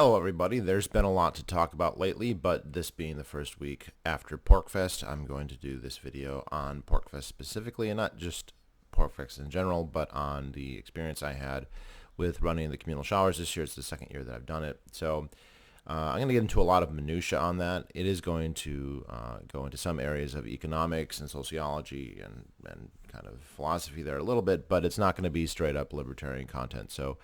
Hello, everybody. There's been a lot to talk about lately, but this being the first week after Porcfest, I'm going to do this video on Porcfest specifically, and not just Porcfest in general, but on the experience I had with running the Communal Showers this year. It's the second year that I've done it. So I'm going to get into a lot of minutia on that. It is going to go into some areas of economics and sociology and kind of philosophy there a little bit, but it's not going to be straight up libertarian content. So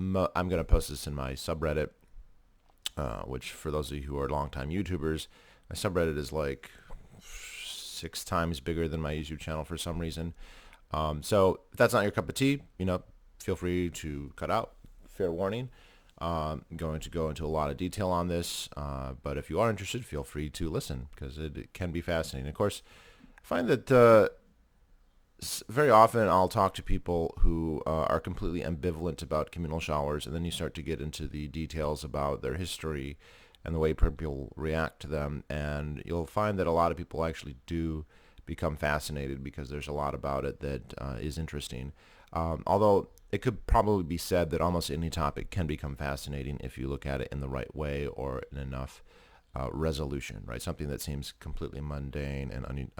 I'm going to post this in my subreddit, which for those of you who are longtime YouTubers, my subreddit is like 6 times bigger than my YouTube channel for some reason. So if that's not your cup of tea, feel free to cut out. Fair warning. I'm going to go into a lot of detail on this, but if you are interested, feel free to listen because it can be fascinating. Of course, I find that very often I'll talk to people who are completely ambivalent about communal showers, and then you start to get into the details about their history and the way people react to them, and you'll find that a lot of people actually do become fascinated because there's a lot about it that is interesting. Although it could probably be said that almost any topic can become fascinating if you look at it in the right way or in enough resolution, right? Something that seems completely mundane and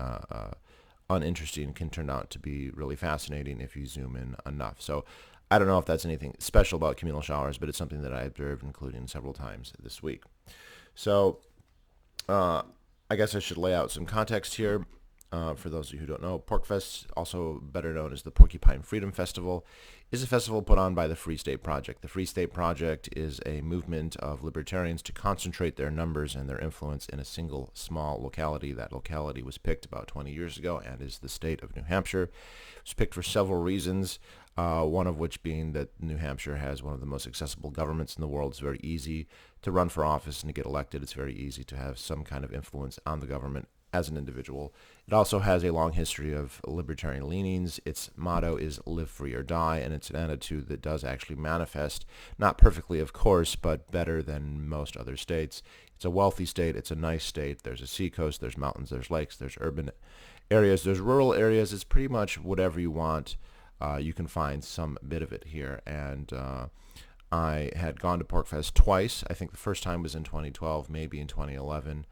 uninteresting can turn out to be really fascinating if you zoom in enough. So I don't know if that's anything special about communal showers, but it's something that I observed, including several times this week. So I guess I should lay out some context here. For those of you who don't know, Porcfest, also better known as the Porcupine Freedom Festival, is a festival put on by the Free State Project. The Free State Project is a movement of libertarians to concentrate their numbers and their influence in a single small locality. That locality was picked about 20 years ago and is the state of New Hampshire. It was picked for several reasons, one of which being that New Hampshire has one of the most accessible governments in the world. It's very easy to run for office and to get elected. It's very easy to have some kind of influence on the government as an individual. It also has a long history of libertarian leanings. Its motto is live free or die, and it's an attitude that does actually manifest, not perfectly of course, but better than most other states. It's a wealthy state, it's a nice state, there's a seacoast, there's mountains, there's lakes, there's urban areas, there's rural areas. It's pretty much whatever you want. You can find some bit of it here, and I had gone to Porcfest twice. I think the first time was in 2012, maybe in 2011.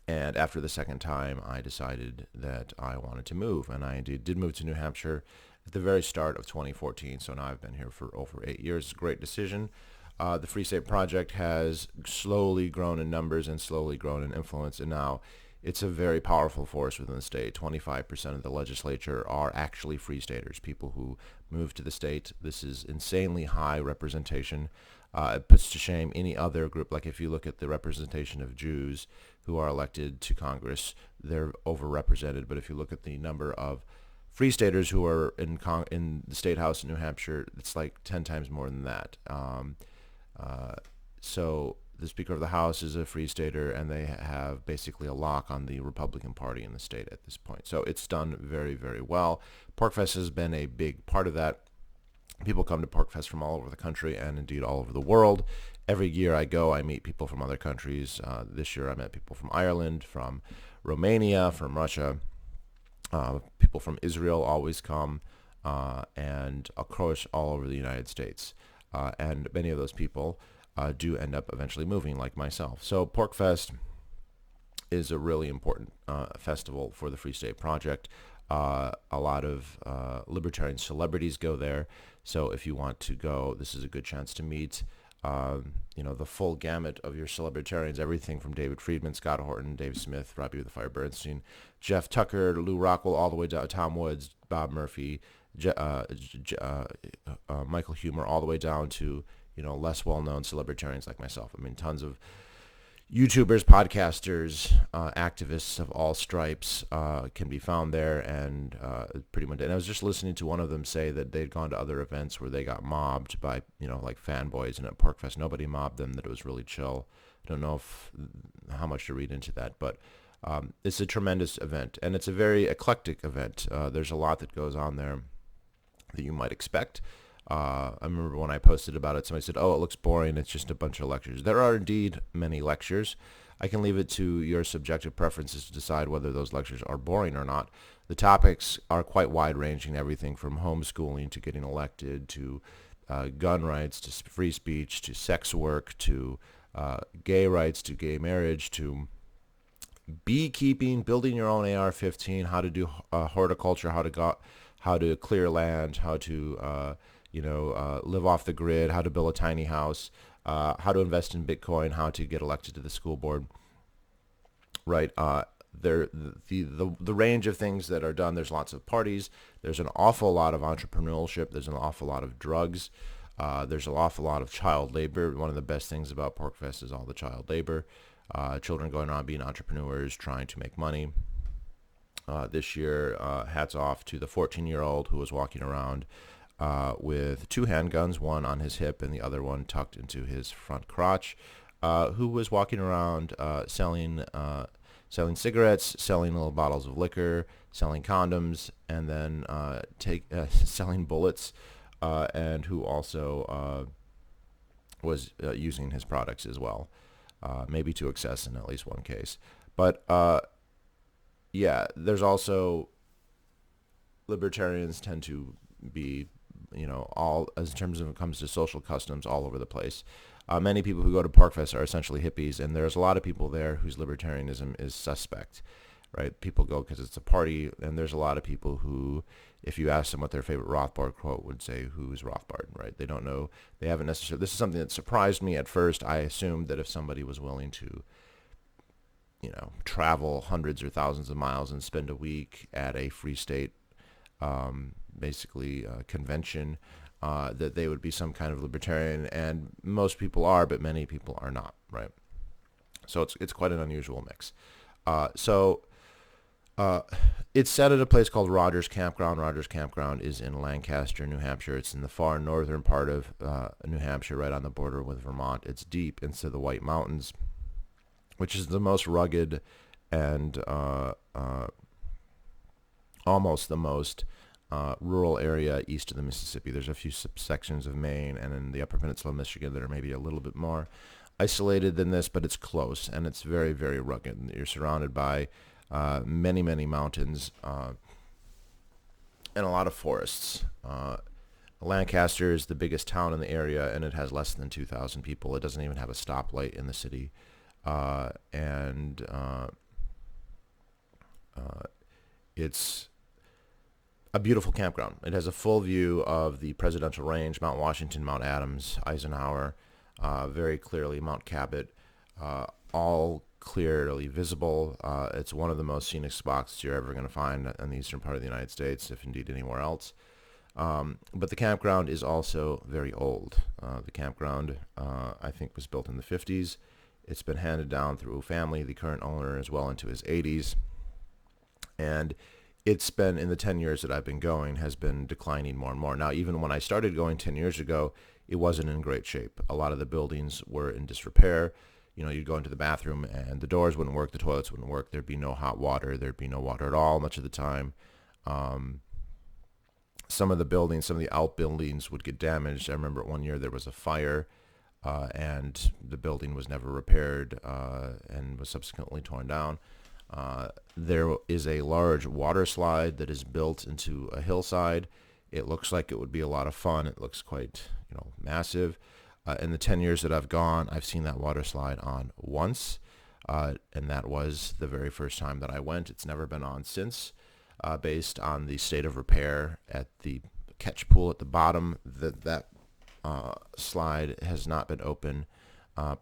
And after the second time, I decided that I wanted to move, and I did move to New Hampshire at the very start of 2014, so now I've been here for over 8 years. It's a great decision. The Free State Project has slowly grown in numbers and slowly grown in influence, and now it's a very powerful force within the state. 25% of the legislature are actually Free Staters, people who moved to the state. This is insanely high representation. It puts to shame any other group. Like if you look at the representation of Jews who are elected to Congress, they're overrepresented. But if you look at the number of Free Staters who are in the State House in New Hampshire, it's like 10 times more than that. So the Speaker of the House is a Free Stater, and they have basically a lock on the Republican Party in the state at this point. So it's done very, very well. Porcfest has been a big part of that. People come to Porcfest from all over the country and indeed all over the world. Every year I go, I meet people from other countries. This year I met people from Ireland, from Romania, from Russia. People from Israel always come, and of course all over the United States. And many of those people do end up eventually moving, like myself. So Porcfest is a really important festival for the Free State Project. A lot of libertarian celebrities go there. So if you want to go, this is a good chance to meet, the full gamut of your celebritarians, everything from David Friedman, Scott Horton, Dave Smith, Robbie with the Fire Bernstein, Jeff Tucker, Lou Rockwell, all the way down to Tom Woods, Bob Murphy, Michael Humer, all the way down to, less well-known celebritarians like myself. I mean, tons of YouTubers, podcasters, activists of all stripes can be found there, and pretty much. And I was just listening to one of them say that they'd gone to other events where they got mobbed by, like fanboys, and at Porcfest nobody mobbed them. That it was really chill. I don't know how much to read into that, but it's a tremendous event, and it's a very eclectic event. There's a lot that goes on there that you might expect. I remember when I posted about it, somebody said, "Oh, it looks boring. It's just a bunch of lectures." There are indeed many lectures. I can leave it to your subjective preferences to decide whether those lectures are boring or not. The topics are quite wide-ranging, everything from homeschooling to getting elected to gun rights to free speech to sex work to gay rights to gay marriage to beekeeping, building your own AR-15, how to do horticulture, how to clear land, how to live off the grid, how to build a tiny house, how to invest in Bitcoin, how to get elected to the school board. Right. The range of things that are done. There's lots of parties. There's an awful lot of entrepreneurship. There's an awful lot of drugs. There's an awful lot of child labor. One of the best things about Porcfest is all the child labor. Children going around being entrepreneurs, trying to make money. This year, hats off to the 14-year-old who was walking around with two handguns, one on his hip and the other one tucked into his front crotch, who was walking around selling cigarettes, selling little bottles of liquor, selling condoms, and then selling bullets, and who also was using his products as well. Maybe to excess in at least one case. But yeah, there's also libertarians tend to be, all as in terms of when it comes to social customs all over the place. Many people who go to Porcfest are essentially hippies, and there's a lot of people there whose libertarianism is suspect, right? People go because it's a party, and there's a lot of people who, if you ask them what their favorite Rothbard quote, would say, who's Rothbard, right? They don't know. They haven't necessarily. This is something that surprised me at first. I assumed that if somebody was willing to, travel hundreds or thousands of miles and spend a week at a free state, convention, that they would be some kind of libertarian, and most people are, but many people are not, right? So it's quite an unusual mix. It's set at a place called Rogers Campground. Rogers Campground is in Lancaster, New Hampshire. It's in the far northern part of New Hampshire, right on the border with Vermont. It's deep into the White Mountains, which is the most rugged and almost the most rural area east of the Mississippi. There's a few subsections of Maine and in the Upper Peninsula of Michigan that are maybe a little bit more isolated than this, but it's close, and it's very, very rugged. You're surrounded by many, many mountains and a lot of forests. Lancaster is the biggest town in the area, and it has less than 2,000 people. It doesn't even have a stoplight in the city. It's a beautiful campground. It has a full view of the presidential range, Mount Washington, Mount Adams, Eisenhower, very clearly Mount Cabot, all clearly visible. It's one of the most scenic spots you're ever going to find in the eastern part of the United States, if indeed anywhere else. But the campground is also very old. The campground, I think, was built in the 50s. It's been handed down through a family. The current owner is well into his 80s. And it's been, in the 10 years that I've been going, has been declining more and more. Now, even when I started going 10 years ago, it wasn't in great shape. A lot of the buildings were in disrepair. You'd go into the bathroom and the doors wouldn't work, the toilets wouldn't work, there'd be no hot water, there'd be no water at all much of the time. Some of the outbuildings would get damaged. I remember one year there was a fire, and the building was never repaired and was subsequently torn down. There is a large water slide that is built into a hillside. It looks like it would be a lot of fun. It looks quite, massive. In the 10 years that I've gone, I've seen that water slide on once, and that was the very first time that I went. It's never been on since, based on the state of repair at the catch pool at the bottom. That slide has not been open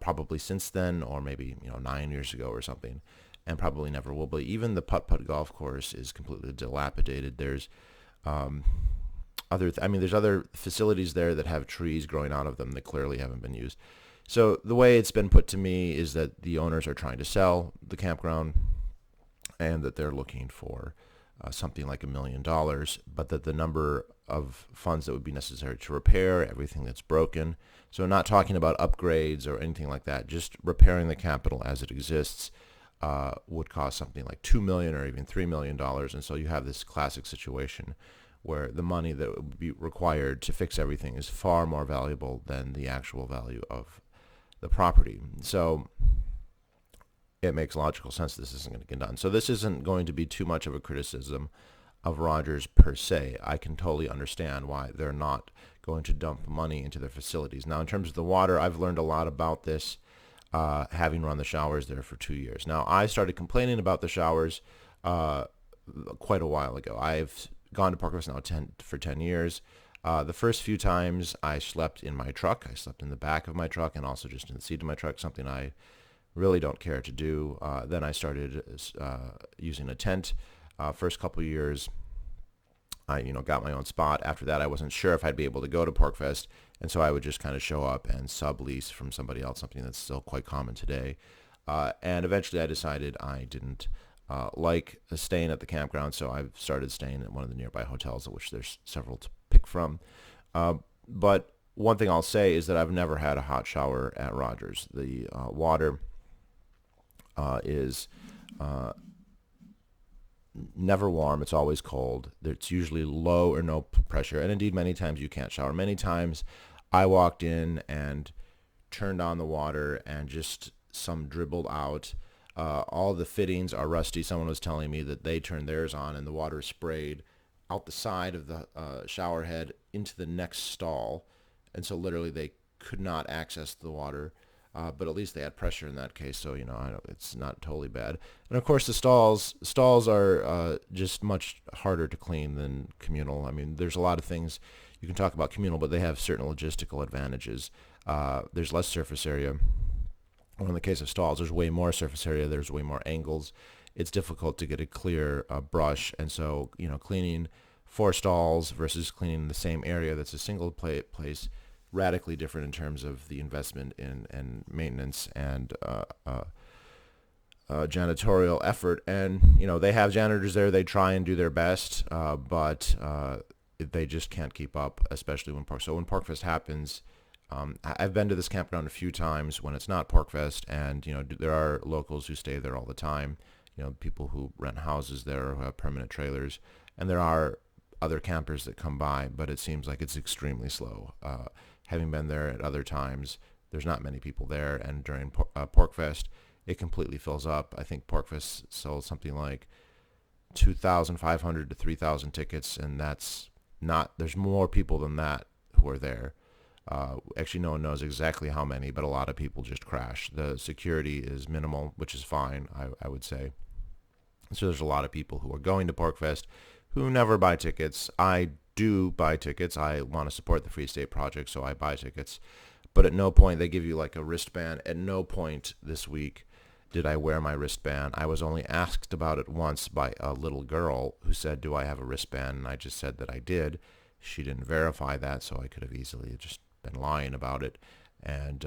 probably since then, or maybe 9 years ago or something, and probably never will be. Even the putt-putt golf course is completely dilapidated. There's there's other facilities there that have trees growing out of them that clearly haven't been used. So the way it's been put to me is that the owners are trying to sell the campground, and that they're looking for something like $1 million, but that the number of funds that would be necessary to repair everything that's broken, so not talking about upgrades or anything like that, just repairing the capital as it exists, would cost something like $2 million or even $3 million. And so you have this classic situation where the money that would be required to fix everything is far more valuable than the actual value of the property. So it makes logical sense this isn't going to get done. So this isn't going to be too much of a criticism of Rogers per se. I can totally understand why they're not going to dump money into their facilities. Now, in terms of the water, I've learned a lot about this, having run the showers there for 2 years. Now, I started complaining about the showers quite a while ago. I've gone to Porcfest now for 10 years. The first few times I slept in my truck. I slept in the back of my truck and also just in the seat of my truck, something I really don't care to do. Then I started using a tent. First couple years, I got my own spot. After that, I wasn't sure if I'd be able to go to Porcfest, and so I would just kind of show up and sublease from somebody else, something that's still quite common today. And eventually I decided I didn't like staying at the campground, so I've started staying at one of the nearby hotels, of which there's several to pick from. But one thing I'll say is that I've never had a hot shower at Rogers. The water is never warm. It's always cold. It's usually low or no pressure, and indeed many times you can't shower. Many times I walked in and turned on the water and just some dribbled out. All the fittings are rusty. Someone was telling me that they turned theirs on and the water sprayed out the side of the shower head into the next stall, and so literally they could not access the water. But at least they had pressure in that case, so it's not totally bad. And of course, the stalls are just much harder to clean than Communal. I mean, there's a lot of things you can talk about Communal, but they have certain logistical advantages. There's less surface area. Or in the case of stalls, there's way more surface area. There's way more angles. It's difficult to get a clear brush, and so cleaning 4 stalls versus cleaning the same area that's a single place, radically different in terms of the investment in maintenance and janitorial effort. And they have janitors there. They try and do their best, but they just can't keep up, especially when Porcfest happens. I've been to this campground a few times when it's not Porcfest, and there are locals who stay there all the time. People who rent houses there or who have permanent trailers, and there are other campers that come by, but it seems like it's extremely slow. Having been there at other times, there's not many people there, and during Porcfest, it completely fills up. I think Porcfest sold something like 2,500 to 3,000 tickets, and there's more people than that who are there. Actually, no one knows exactly how many, but a lot of people just crash. The security is minimal, which is fine, I would say. So there's a lot of people who are going to Porcfest who never buy tickets. I do buy tickets. I want to support the Free State Project, so I buy tickets. But at no point, they give you like a wristband. At no point this week did I wear my wristband. I was only asked about it once by a little girl who said, "Do I have a wristband?" And I just said that I did. She didn't verify that, so I could have easily just been lying about it. And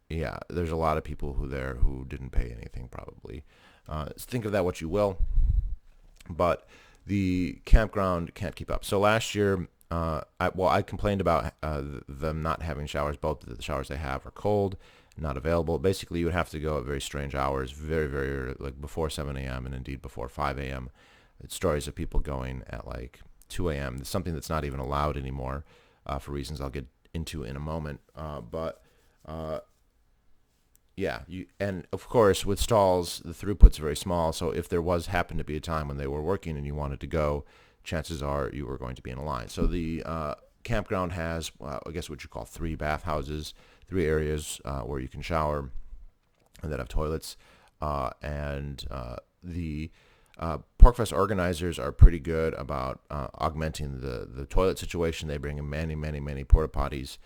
there's a lot of people who didn't pay anything probably. Think of that what you will, but the campground can't keep up. So last year, I complained about them not having showers. Both of the showers they have are cold, not available. Basically, you would have to go at very strange hours, very, very early, like before 7 a.m. and indeed before 5 a.m. It's stories of people going at like 2 a.m. It's something that's not even allowed anymore for reasons I'll get into in a moment. And of course with stalls, the throughput's very small. So if there happened to be a time when they were working and you wanted to go, chances are you were going to be in a line. So the campground has, I guess what you call 3 bathhouses, 3 areas where you can shower and that have toilets. The Porcfest organizers are pretty good about augmenting the toilet situation. They bring in many, many, many porta potties,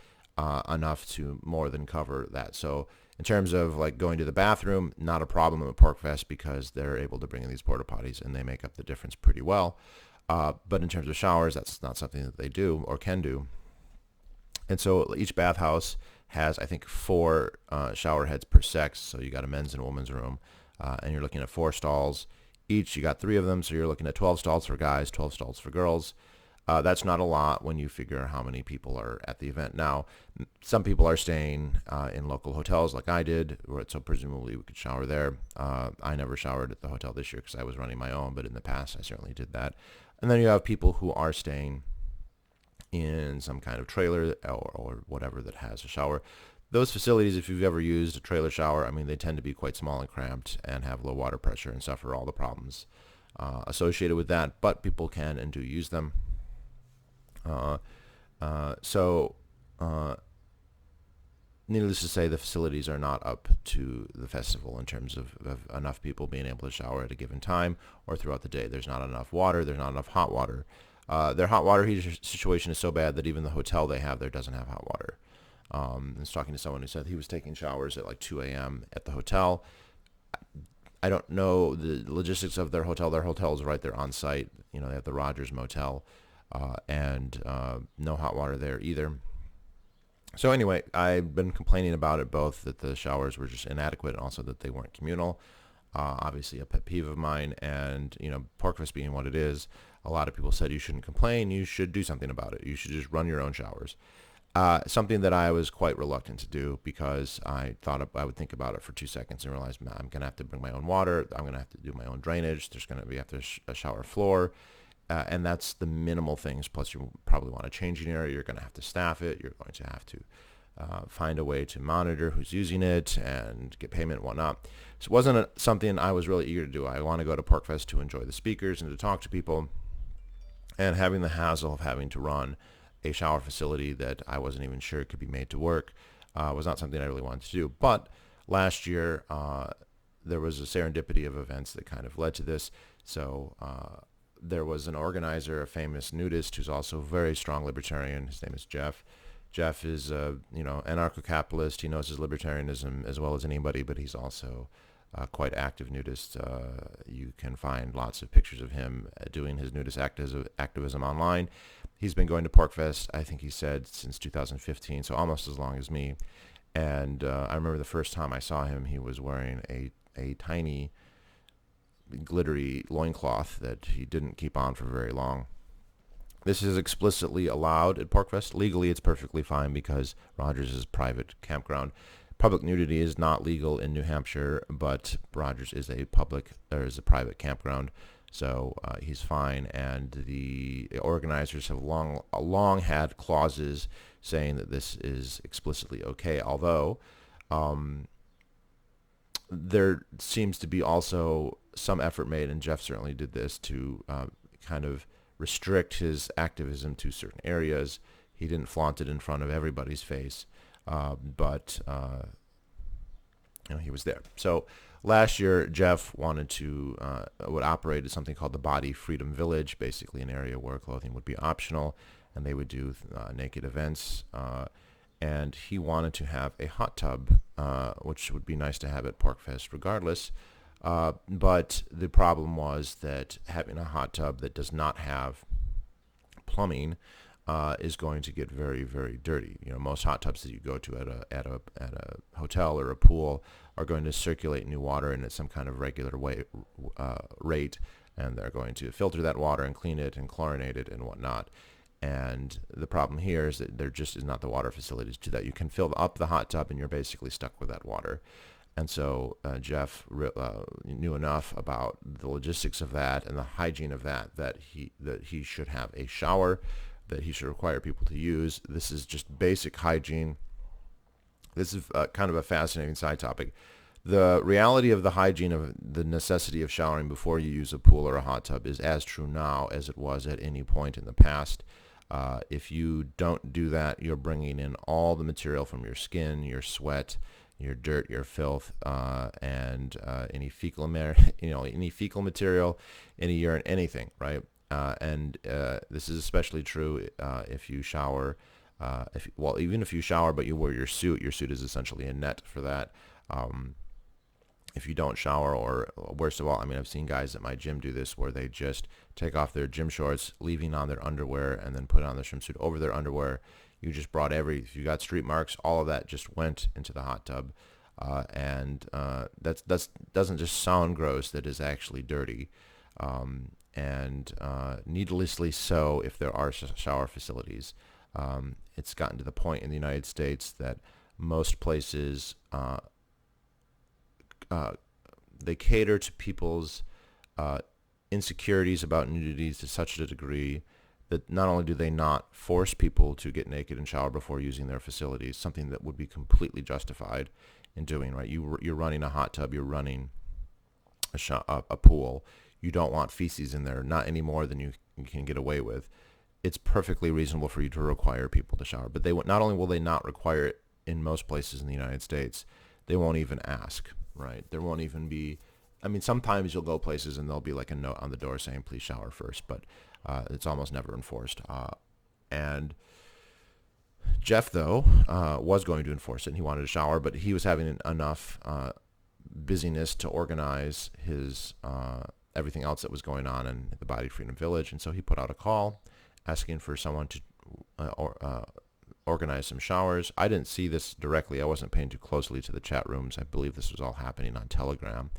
enough to more than cover that. So in terms of like going to the bathroom, not a problem at Porcfest because they're able to bring in these porta potties and they make up the difference pretty well. But in terms of showers, that's not something that they do or can do. And so each bathhouse has, I think, 4 shower heads per sex. So you got a men's and a women's room, and you're looking at 4 stalls each. You got 3 of them, so you're looking at 12 stalls for guys, 12 stalls for girls. That's not a lot when you figure how many people are at the event. Now, some people are staying in local hotels like I did, so presumably we could shower there. I never showered at the hotel this year because I was running my own, but in the past I certainly did that. And then you have people who are staying in some kind of trailer or whatever that has a shower. Those facilities, if you've ever used a trailer shower, I mean, they tend to be quite small and cramped and have low water pressure and suffer all the problems associated with that, but people can and do use them. So, needless to say, the facilities are not up to the festival in terms of enough people being able to shower at a given time or throughout the day. There's not enough water. There's not enough hot water. Their hot water heater situation is so bad that even the hotel they have there doesn't have hot water. I was talking to someone who said he was taking showers at like 2 a.m. at the hotel. I don't know the logistics of their hotel. Their hotel is right there on site. You know, they have the Rogers Motel, and no hot water there either. So anyway, I've been complaining about it both that the showers were just inadequate and also that they weren't communal. Obviously a pet peeve of mine, and you know, Porcfest being what it is, a lot of people said you shouldn't complain, you should do something about it. You should just run your own showers. Something that I was quite reluctant to do because I thought I would think about it for 2 seconds and realize, man, I'm going to have to bring my own water. I'm going to have to do my own drainage. There's going to be after a shower floor. And that's the minimal things. Plus, you probably want a changing area. You're going to have to staff it. You're going to have to find a way to monitor who's using it and get payment and whatnot. So it wasn't something I was really eager to do. I want to go to Porcfest to enjoy the speakers and to talk to people. And having the hassle of having to run a shower facility that I wasn't even sure could be made to work was not something I really wanted to do. But last year, there was a serendipity of events that kind of led to this. So there was an organizer, a famous nudist who's also a very strong libertarian. His name is Jeff. Jeff is anarcho-capitalist. He knows his libertarianism as well as anybody, but he's also quite active nudist. You can find lots of pictures of him doing his nudist activism online. He's been going to Porcfest, I think he said, since 2015, so almost as long as me. And I remember the first time I saw him, he was wearing a tiny glittery loincloth that he didn't keep on for very long. This is explicitly allowed at Porcfest. Legally, it's perfectly fine because Rogers is a private campground. Public nudity is not legal in New Hampshire, but Rogers is a private campground, so he's fine. And the organizers have long had clauses saying that this is explicitly okay. Although there seems to be also some effort made, and Jeff certainly did this, to kind of restrict his activism to certain areas. He didn't flaunt it in front of everybody's face. But he was there. So last year, Jeff wanted to would operate as something called the Body Freedom Village, basically an area where clothing would be optional, and they would do naked events. And he wanted to have a hot tub, which would be nice to have at Porcfest regardless. But the problem was that having a hot tub that does not have plumbing is going to get very, very dirty. You know, most hot tubs that you go to at a hotel or a pool are going to circulate new water in at some kind of regular rate, and they're going to filter that water and clean it and chlorinate it and whatnot. And the problem here is that there just is not the water facilities to that. You can fill up the hot tub and you're basically stuck with that water. And so Jeff knew enough about the logistics of that and the hygiene of that he should have a shower that he should require people to use. This is just basic hygiene. This is kind of a fascinating side topic. The reality of the hygiene of the necessity of showering before you use a pool or a hot tub is as true now as it was at any point in the past. If you don't do that, you're bringing in all the material from your skin, your sweat, your dirt, your filth, and any fecal material, any urine, anything, right? And this is especially true if you shower. Even if you shower, but you wear your suit is essentially a net for that. If you don't shower, or worst of all, I mean, I've seen guys at my gym do this where they just take off their gym shorts, leaving on their underwear, and then put on the swimsuit over their underwear. You just brought if you got street marks, all of that just went into the hot tub. And that doesn't just sound gross, that is actually dirty. And needlessly so, if there are shower facilities, it's gotten to the point in the United States that most places they cater to people's insecurities about nudity to such a degree that not only do they not force people to get naked and shower before using their facilities, something that would be completely justified in doing, right? You're running a hot tub, you're running a pool. You don't want feces in there, not any more than you can get away with. it's perfectly reasonable for you to require people to shower. But they not only will they not require it in most places in the United States, they won't even ask, right? There won't even be, I mean, sometimes you'll go places and there'll be like a note on the door saying, please shower first, but it's almost never enforced. And Jeff, though, was going to enforce it, and he wanted to shower, but he was having enough busyness to organize his everything else that was going on in the Body Freedom Village, and so he put out a call asking for someone to organize some showers. I didn't see this directly. I wasn't paying too closely to the chat rooms. I believe this was all happening on Telegram.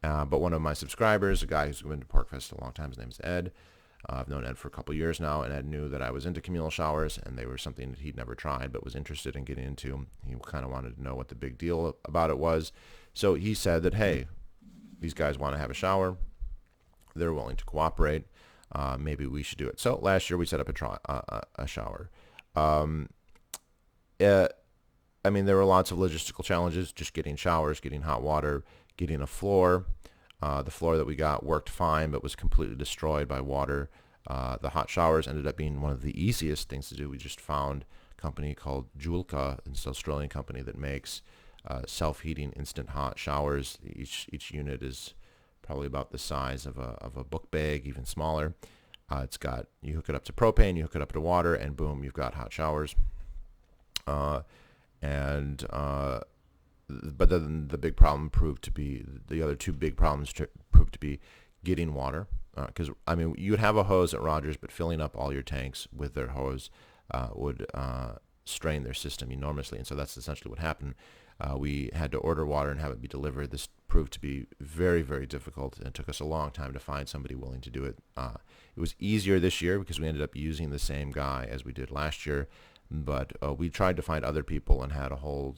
But one of my subscribers, a guy who's been to Porcfest a long time, his name is Ed. I've known Ed for a couple years now, and Ed knew that I was into communal showers, and they were something that he'd never tried but was interested in getting into. He kind of wanted to know what the big deal about it was. So he said that, hey, these guys want to have a shower. They're willing to cooperate. Maybe we should do it. So last year we set up a shower. I mean, there were lots of logistical challenges, just getting showers, getting hot water, getting a floor. The floor that we got worked fine, but was completely destroyed by water. The hot showers ended up being one of the easiest things to do. We just found a company called Julka, it's an Australian company that makes self-heating instant hot showers. Each unit is probably about the size of a book bag, even smaller. You hook it up to propane, you hook it up to water, and boom, you've got hot showers. But then the big problem proved to be, the other two big problems proved to be getting water. Because, I mean, you would have a hose at Rogers, but filling up all your tanks with their hose would strain their system enormously. And so that's essentially what happened. We had to order water and have it be delivered. This proved to be very, very difficult, and it took us a long time to find somebody willing to do it. It was easier this year because we ended up using the same guy as we did last year. But we tried to find other people and had a whole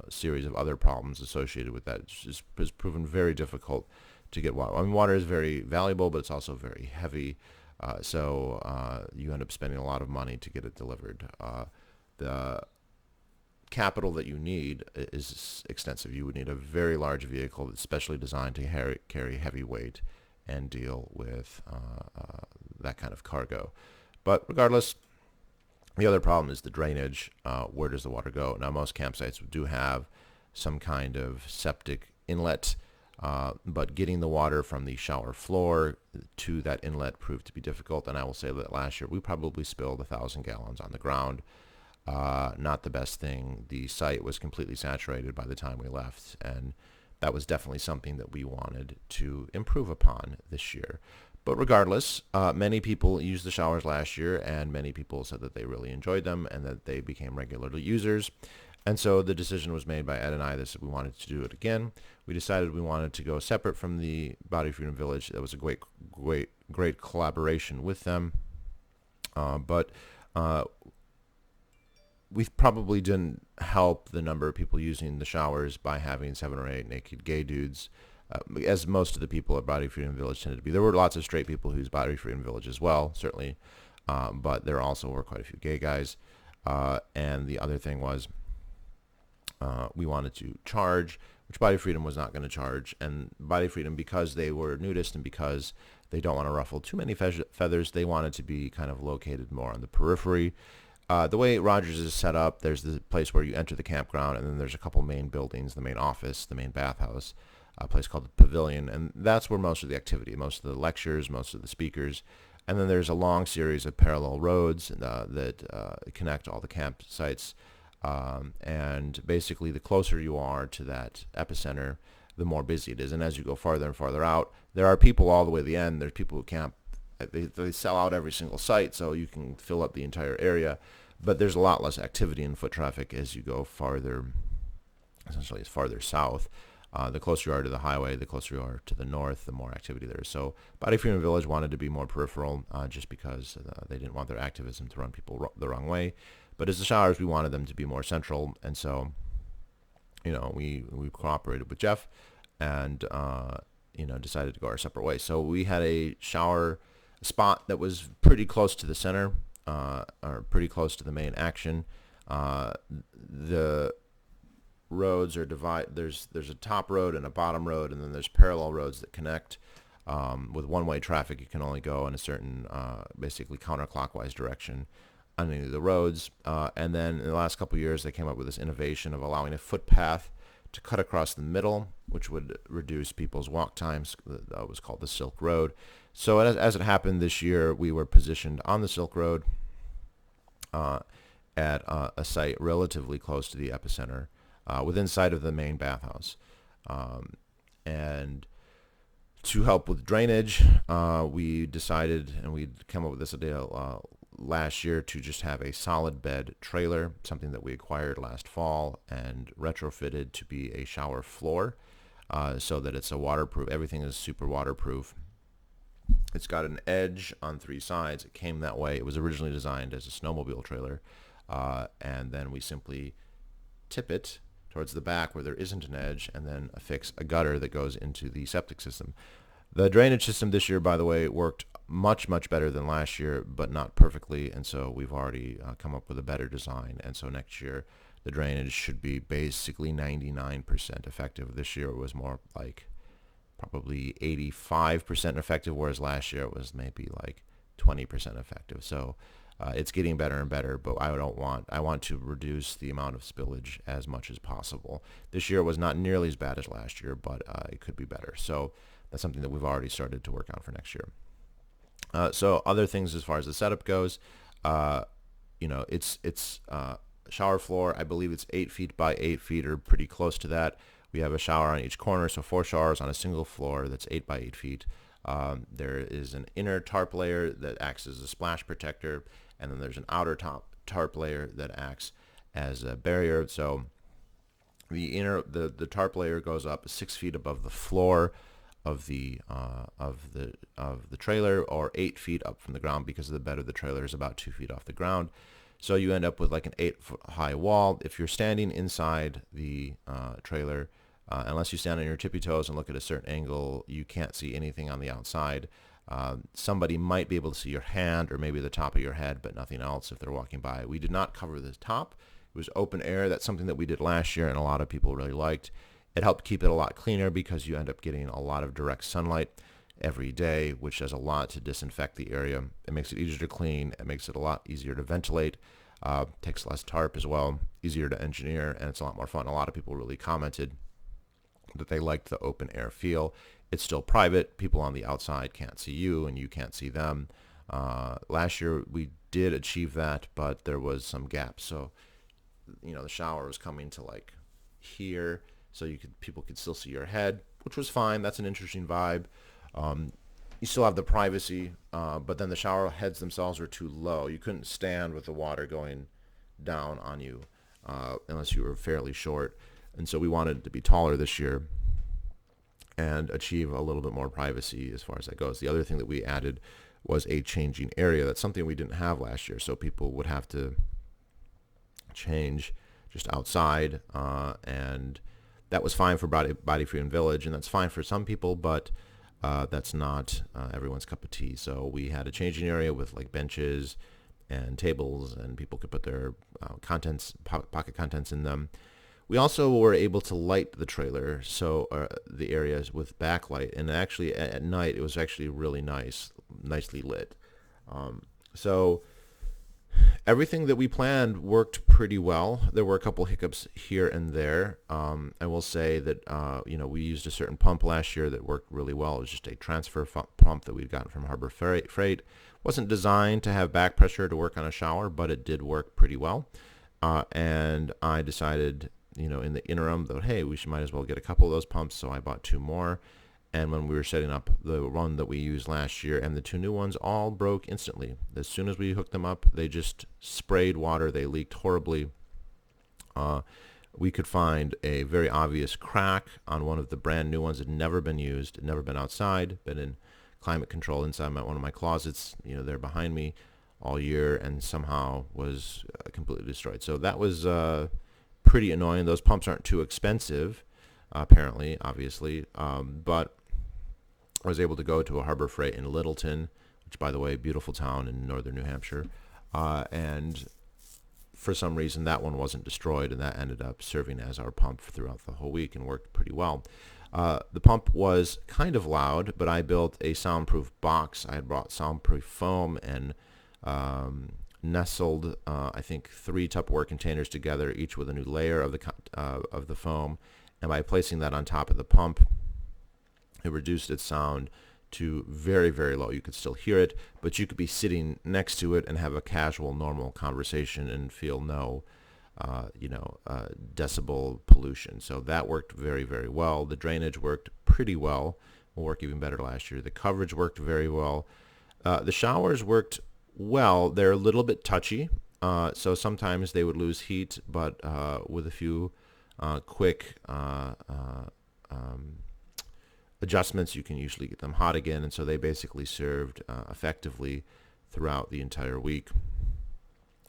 series of other problems associated with that. It's proven very difficult to get water. I mean, water is very valuable, but it's also very heavy. So you end up spending a lot of money to get it delivered. The capital that you need is extensive. You would need a very large vehicle that's specially designed to carry heavy weight and deal with that kind of cargo. But regardless, the other problem is the drainage. Where does the water go? Now, most campsites do have some kind of septic inlet, but getting the water from the shower floor to that inlet proved to be difficult. And I will say that last year we probably spilled 1,000 gallons on the ground. Not the best thing. The site was completely saturated by the time we left, and that was definitely something that we wanted to improve upon this year. But regardless, many people used the showers last year, and many people said that they really enjoyed them and that they became regular users. And so the decision was made by Ed and I that we wanted to do it again. We decided we wanted to go separate from the Body Freedom Village. That was a great collaboration with them. But we probably didn't help the number of people using the showers by having 7 or 8 naked gay dudes, as most of the people at Body Freedom Village tended to be. There were lots of straight people who used Body Freedom Village as well, certainly, but there also were quite a few gay guys. And the other thing was we wanted to charge, which Body Freedom was not going to charge. And Body Freedom, because they were nudist and because they don't want to ruffle too many feathers, they wanted to be kind of located more on the periphery. The way Rogers is set up, there's the place where you enter the campground, and then there's a couple main buildings, the main office, the main bathhouse, a place called the Pavilion, and that's where most of the activity, most of the lectures, most of the speakers, and then there's a long series of parallel roads that connect all the campsites, and basically the closer you are to that epicenter, the more busy it is, and as you go farther and farther out, there are people all the way to the end. There's people who camp. They sell out every single site, so you can fill up the entire area, but there's a lot less activity in foot traffic as you go farther, essentially as farther south. The closer you are to the highway, the closer you are to the north, the more activity there is. So Body Freedom Village wanted to be more peripheral just because they didn't want their activism to run people the wrong way. But as the showers, we wanted them to be more central, and so, we cooperated with Jeff and, decided to go our separate ways. So we had a shower spot that was pretty close to the center, or pretty close to the main action. The roads are divided. There's a top road and a bottom road, and then there's parallel roads that connect. With one-way traffic, you can only go in a certain, basically counterclockwise direction on any of the roads. And then in the last couple of years, they came up with this innovation of allowing a footpath to cut across the middle, which would reduce people's walk times. That was called the Silk Road. So as it happened this year, we were positioned on the Silk Road at a site relatively close to the epicenter, within sight of the main bathhouse. And to help with drainage, we decided, and we'd come up with this idea last year, to just have a solid bed trailer, something that we acquired last fall and retrofitted to be a shower floor, so that it's a waterproof. Everything is super waterproof. It's got an edge on 3 sides. It came that way. It was originally designed as a snowmobile trailer, and then we simply tip it towards the back where there isn't an edge, and then affix a gutter that goes into the septic system. The drainage system this year, by the way, worked much, much better than last year, but not perfectly, and so we've already come up with a better design. And so next year, the drainage should be basically 99% effective. This year it was more like probably 85% effective, whereas last year it was maybe like 20% effective. So it's getting better and better, but I want to reduce the amount of spillage as much as possible. This year was not nearly as bad as last year, but it could be better. So that's something that we've already started to work on for next year. So other things as far as the setup goes, it's shower floor. I believe it's 8 feet by 8 feet, or pretty close to that. We have a shower on each corner, so 4 showers on a single floor that's 8 by 8 feet. There is an inner tarp layer that acts as a splash protector, and then there's an outer tarp layer that acts as a barrier. So the tarp layer goes up 6 feet above the floor of the trailer, or 8 feet up from the ground, because the bed of the trailer is about 2 feet off the ground. So you end up with like an 8-foot high wall. If you're standing inside the trailer, unless you stand on your tippy toes and look at a certain angle, you can't see anything on the outside. Somebody might be able to see your hand or maybe the top of your head, but nothing else if they're walking by. We did not cover the top. It was open air. That's something that we did last year and a lot of people really liked. It helped keep it a lot cleaner because you end up getting a lot of direct sunlight every day, which does a lot to disinfect the area. It makes it easier to clean. It makes it a lot easier to ventilate. Takes less tarp as well, easier to engineer, and it's a lot more fun. A lot of people really commented that they liked the open air feel. It's still private. People on the outside can't see you, and you can't see them. Last year we did achieve that, but there was some gaps. So, the shower was coming to like here, so people could still see your head, which was fine. That's an interesting vibe. You still have the privacy, but then the shower heads themselves were too low. You couldn't stand with the water going down on you unless you were fairly short. And so we wanted it to be taller this year and achieve a little bit more privacy as far as that goes. The other thing that we added was a changing area. That's something we didn't have last year, so people would have to change just outside, and that was fine for Body Freedom Village, and that's fine for some people, but that's not everyone's cup of tea. So we had a changing area with like benches and tables, and people could put their pocket contents in them. We also were able to light the trailer, so the areas with backlight, and actually at night it was actually really nicely lit. So everything that we planned worked pretty well. There were a couple hiccups here and there. I will say that we used a certain pump last year that worked really well. It was just a transfer pump that we'd gotten from Harbor Freight. Wasn't designed to have back pressure to work on a shower, but it did work pretty well. And I decided, in the interim, that hey, might as well get a couple of those pumps. So I bought 2 more. And when we were setting up the one that we used last year and the 2 new ones, all broke instantly. As soon as we hooked them up, they just sprayed water. They leaked horribly. We could find a very obvious crack on one of the brand new ones that had never been used, had never been outside, been in climate control inside one of my closets, they're behind me all year, and somehow was completely destroyed. So that was pretty annoying. Those pumps aren't too expensive, apparently, obviously, but I was able to go to a Harbor Freight in Littleton, which, by the way, beautiful town in northern New Hampshire, and for some reason that one wasn't destroyed, and that ended up serving as our pump throughout the whole week and worked pretty well. The pump was kind of loud, but I built a soundproof box. I had brought soundproof foam and nestled, I think, 3 Tupperware containers together, each with a new layer of the foam. And by placing that on top of the pump, it reduced its sound to very, very low. You could still hear it, but you could be sitting next to it and have a casual, normal conversation and feel no decibel pollution. So that worked very, very well. The drainage worked pretty well. Will work even better last year. The coverage worked very well. The showers worked well. They're a little bit touchy, so sometimes they would lose heat, but with a few quick adjustments, you can usually get them hot again. And so they basically served effectively throughout the entire week,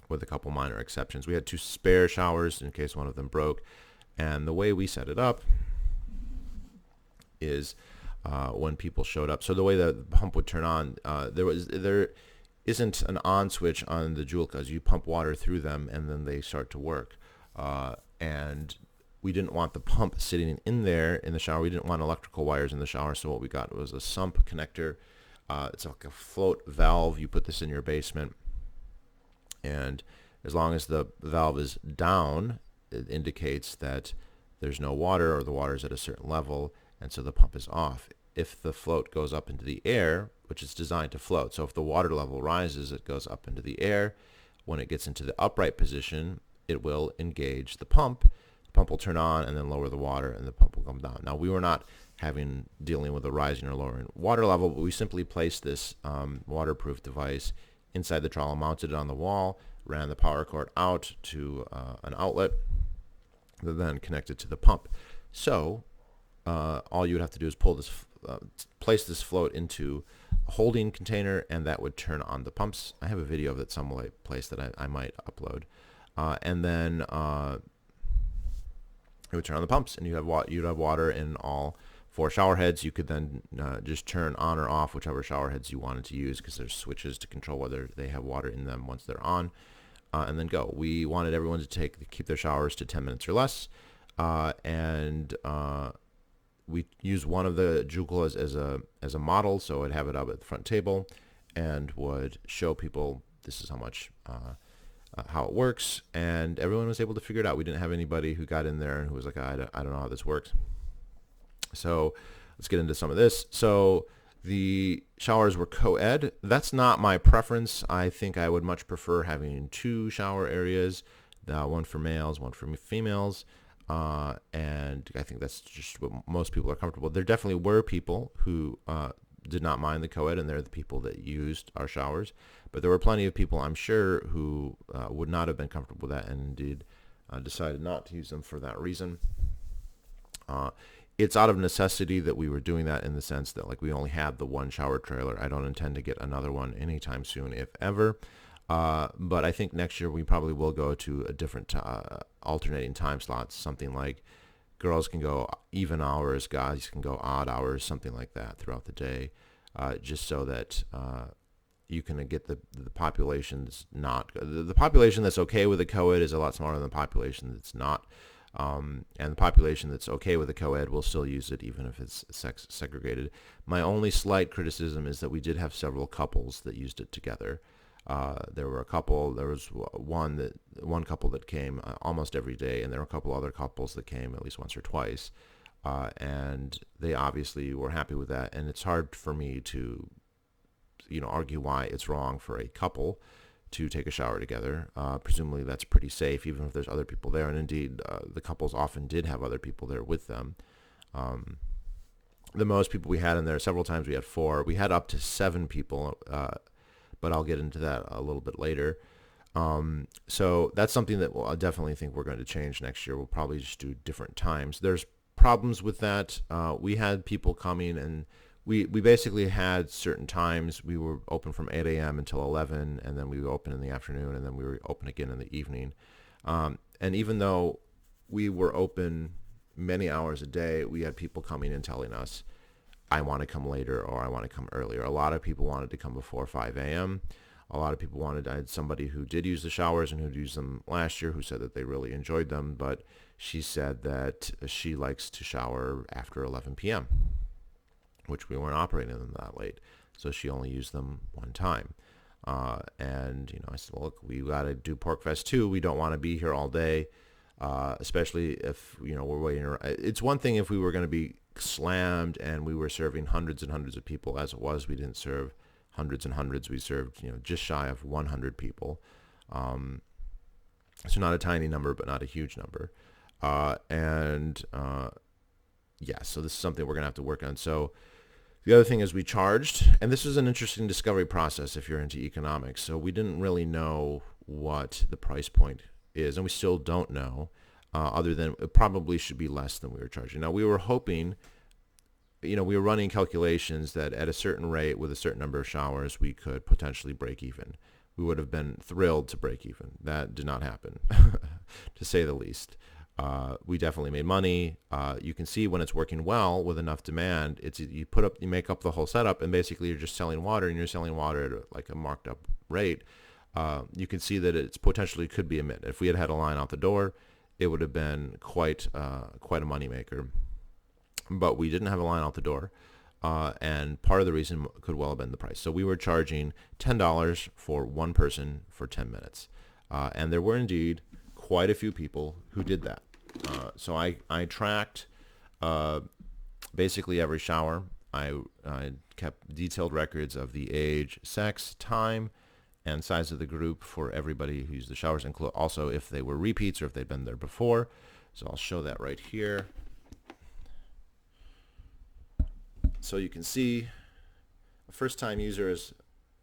with a couple minor exceptions. We had 2 spare showers in case one of them broke. And the way we set it up is when people showed up. So the way the pump would turn on, there isn't an on switch on the Julkas. You pump water through them and then they start to work. And we didn't want the pump sitting in there in the shower. We didn't want electrical wires in the shower. So what we got was a sump connector. It's like a float valve. You put this in your basement, and as long as the valve is down, it indicates that there's no water, or the water is at a certain level, and so the pump is off. If the float goes up into the air, which is designed to float, so if the water level rises, it goes up into the air. When it gets into the upright position, it will engage the pump. The pump will turn on and then lower the water, and the pump will come down. Now, we were not dealing with a rising or lowering water level, but we simply placed this waterproof device inside the trolley, mounted it on the wall, ran the power cord out to an outlet, then connected to the pump. So all you would have to do is place this float into a holding container, and that would turn on the pumps. I have a video of it some place that I might upload, and then it would turn on the pumps, and you'd have water in all 4 shower heads. You could then just turn on or off whichever shower heads you wanted to use, because there's switches to control whether they have water in them once they're on, and then go. We wanted everyone to keep their showers to 10 minutes or less, and we used one of the Jucolas as a model, so I'd have it up at the front table and would show people this is how it works, and everyone was able to figure it out. We didn't have anybody who got in there and who was like, I don't know how this works. So let's get into some of this. So the showers were co-ed. That's not my preference. I think I would much prefer having 2 shower areas, one for males, one for females. And I think that's just what most people are comfortable. There definitely were people who did not mind the co-ed, and they're the people that used our showers. But there were plenty of people, I'm sure, who would not have been comfortable with that, and indeed decided not to use them for that reason. It's out of necessity that we were doing that, in the sense that, like, we only had the 1 shower trailer. I don't intend to get another one anytime soon, if ever. But I think next year we probably will go to a different alternating time slots, something like girls can go even hours, guys can go odd hours, something like that throughout the day, just so that you can get the population's not. The population that's okay with the co-ed is a lot smaller than the population that's not. And the population that's okay with the co-ed will still use it, even if it's sex segregated. My only slight criticism is that we did have several couples that used it together. There were a couple. There was one couple that came almost every day, and there were a couple other couples that came at least once or twice, and they obviously were happy with that. And it's hard for me to, argue why it's wrong for a couple to take a shower together. Presumably that's pretty safe, even if there's other people there. And indeed, the couples often did have other people there with them. The most people we had in there, several times we had 4. We had up to 7 people, but I'll get into that a little bit later. So that's something that I definitely think we're going to change next year. We'll probably just do different times. There's problems with that. We had people coming, and we basically had certain times. We were open from 8 a.m. until 11, and then we were open in the afternoon, and then we were open again in the evening. And even though we were open many hours a day, we had people coming and telling us, I want to come later, or I want to come earlier. A lot of people wanted to come before 5 a.m. A lot of people I had somebody who did use the showers and who'd used them last year who said that they really enjoyed them, but she said that she likes to shower after 11 p.m., which we weren't operating them that late. So she only used them one time. And, I said, well, look, we got to do Porcfest too. We don't want to be here all day, especially if, we're waiting around. It's one thing if we were going to be slammed and we were serving hundreds and hundreds of people. As it was, we didn't serve hundreds and hundreds. We served, just shy of 100 people. So not a tiny number, but not a huge number. So this is something we're going to have to work on. So the other thing is we charged, and this was an interesting discovery process if you're into economics. So we didn't really know what the price point is, and we still don't know, other than it probably should be less than we were charging. Now, we were hoping, we were running calculations that at a certain rate with a certain number of showers, we could potentially break even. We would have been thrilled to break even. That did not happen, to say the least. We definitely made money. You can see when it's working well with enough demand, you make up the whole setup, and basically you're just selling water, and you're selling water at like a marked up rate. You can see that it's potentially could be a mint. If we had had a line out the door, it would have been quite a moneymaker. But we didn't have a line out the door, and part of the reason could well have been the price. So we were charging $10 for one person for 10 minutes, and there were indeed quite a few people who did that. So I tracked basically every shower. I kept detailed records of the age, sex, time, and size of the group for everybody who used the showers, include also if they were repeats or if they'd been there before. So I'll show that right here. So you can see a first-time user is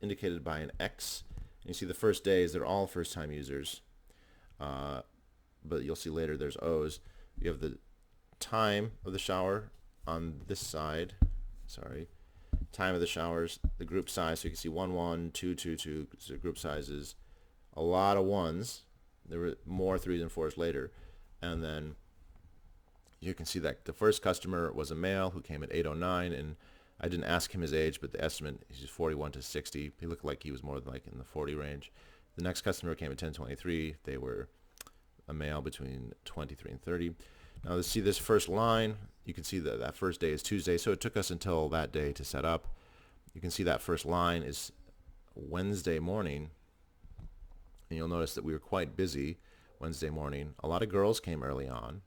indicated by an X. And you see the first days, they're all first-time users. But you'll see later there's O's. You have the time of the shower on this side. Time of the showers, the group size. So you can see 1, 1, 2, 2, 2. So group sizes. A lot of ones. There were more 3s and 4s later. And then you can see that the first customer was a male who came at 8:09, and I didn't ask him his age, but the estimate is 41 to 60. He looked like he was more like in the 40 range. The next customer came at 10:23. They were a male between 23 and 30. Now, to see this first line, you can see that first day is Tuesday, so it took us until that day to set up. You can see that first line is Wednesday morning, and you'll notice that we were quite busy Wednesday morning. A lot of girls came early on,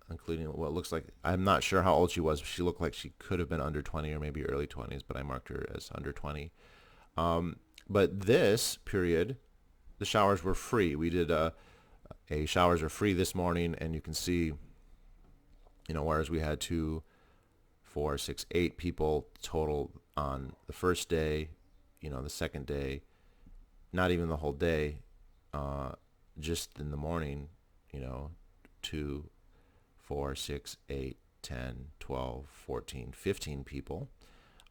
including what looks like, I'm not sure how old she was, but she looked like she could have been under 20 or maybe early 20s, but I marked her as under 20. But this period, the showers were free. We did showers are free this morning, and you can see, whereas we had 2, 4, 6, 8 people total on the first day, the second day, not even the whole day, just in the morning, 2, 4, 6, 8, 10, 12, 14, 15 people.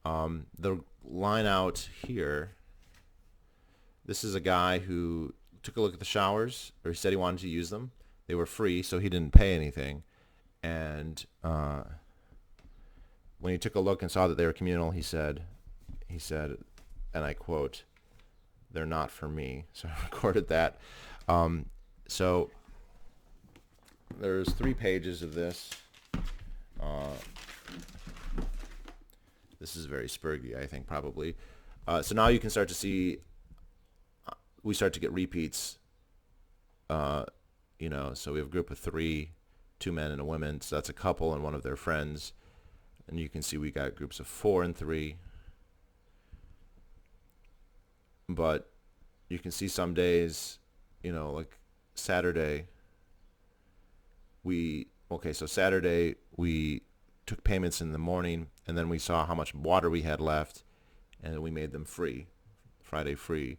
The line out here, this is a guy who took a look at the showers, or he said he wanted to use them. They were free, so he didn't pay anything. And when he took a look and saw that they were communal, he said, and I quote, "They're not for me." So I recorded that. So there's 3 pages of this. This is very Spurgy, I think, probably. So now you can start to see, we start to get repeats. So we have a group of 3, 2 men and a woman. So that's a couple and one of their friends. And you can see we got groups of 4 and 3. But you can see some days, like Saturday, Saturday we took payments in the morning, and then we saw how much water we had left, and we made them free, Friday free.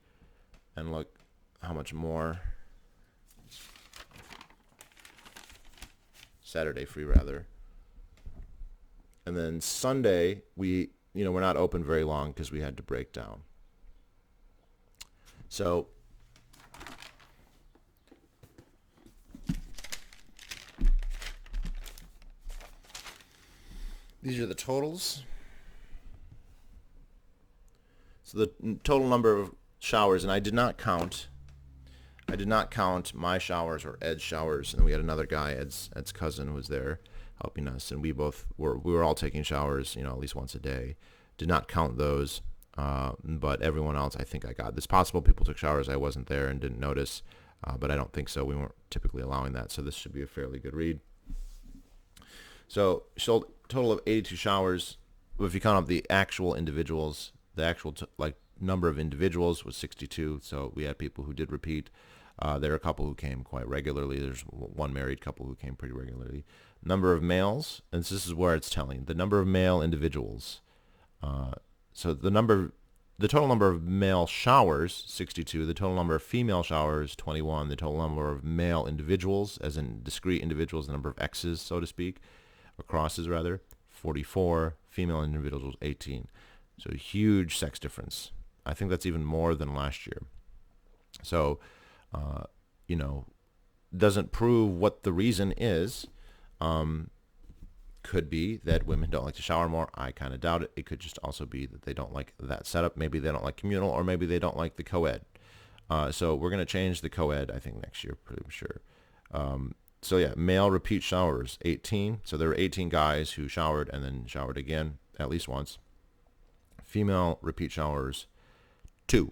And look how much more, Saturday free rather. And then Sunday, we're not open very long because we had to break down. So these are the totals. So the total number of showers, and I did not count my showers or Ed's showers, and we had another guy, Ed's cousin, who was there helping us, and we were all taking showers, at least once a day. Did not count those, but everyone else, I think I got. It's possible people took showers I wasn't there and didn't notice, but I don't think so. We weren't typically allowing that, so this should be a fairly good read. So sold total of 82 showers. If you count up the actual individuals, the actual number of individuals was 62. So we had people who did repeat. There are a couple who came quite regularly. There's one married couple who came pretty regularly. Number of males, and this is where it's telling. The number of male individuals. So the total number of male showers, 62. The total number of female showers, 21. The total number of male individuals, as in discrete individuals, the number of X's, so to speak, or crosses rather, 44. Female individuals, 18. So a huge sex difference. I think that's even more than last year. So, doesn't prove what the reason is. Could be that women don't like to shower more. I kind of doubt it. It could just also be that they don't like that setup. Maybe they don't like communal, or maybe they don't like the co-ed. So we're going to change the co-ed, I think, next year, pretty sure. So yeah, male repeat showers, 18. So there were 18 guys who showered and then showered again at least once. Female repeat showers, 2.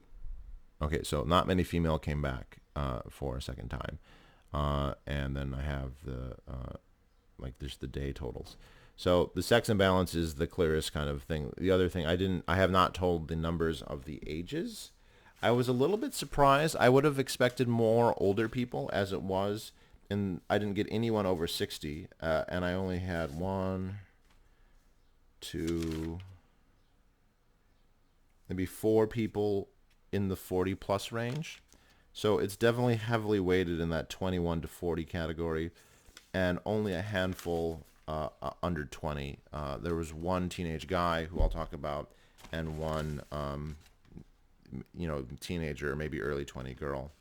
Okay, so not many female came back for a second time. And then I have just the day totals. So the sex imbalance is the clearest kind of thing. The other thing, I have not told the numbers of the ages. I was a little bit surprised. I would have expected more older people, as it was. And I didn't get anyone over 60, and I only had 1, 2, maybe 4 people in the 40 plus range. So it's definitely heavily weighted in that 21 to 40 category, and only a handful under 20. There was one teenage guy who I'll talk about, and one teenager, maybe early 20 girl.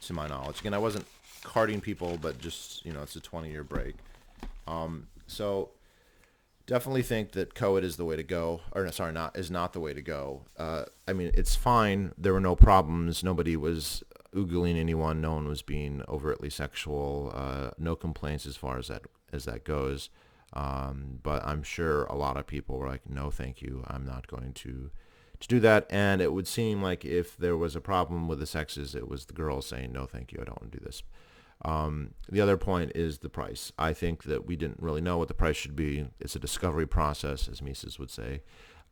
To my knowledge. Again, I wasn't carding people, but just, it's a 20-year break. So definitely think that co-ed is the way to go. Or sorry, is not the way to go. It's fine. There were no problems. Nobody was oogling anyone. No one was being overtly sexual. No complaints as far as that goes. But I'm sure a lot of people were like, no, thank you. I'm not going to do that. And it would seem like if there was a problem with the sexes, it was the girls saying, no, thank you, I don't want to do this. The other point is the price. I think that we didn't really know what the price should be. It's a discovery process, as Mises would say,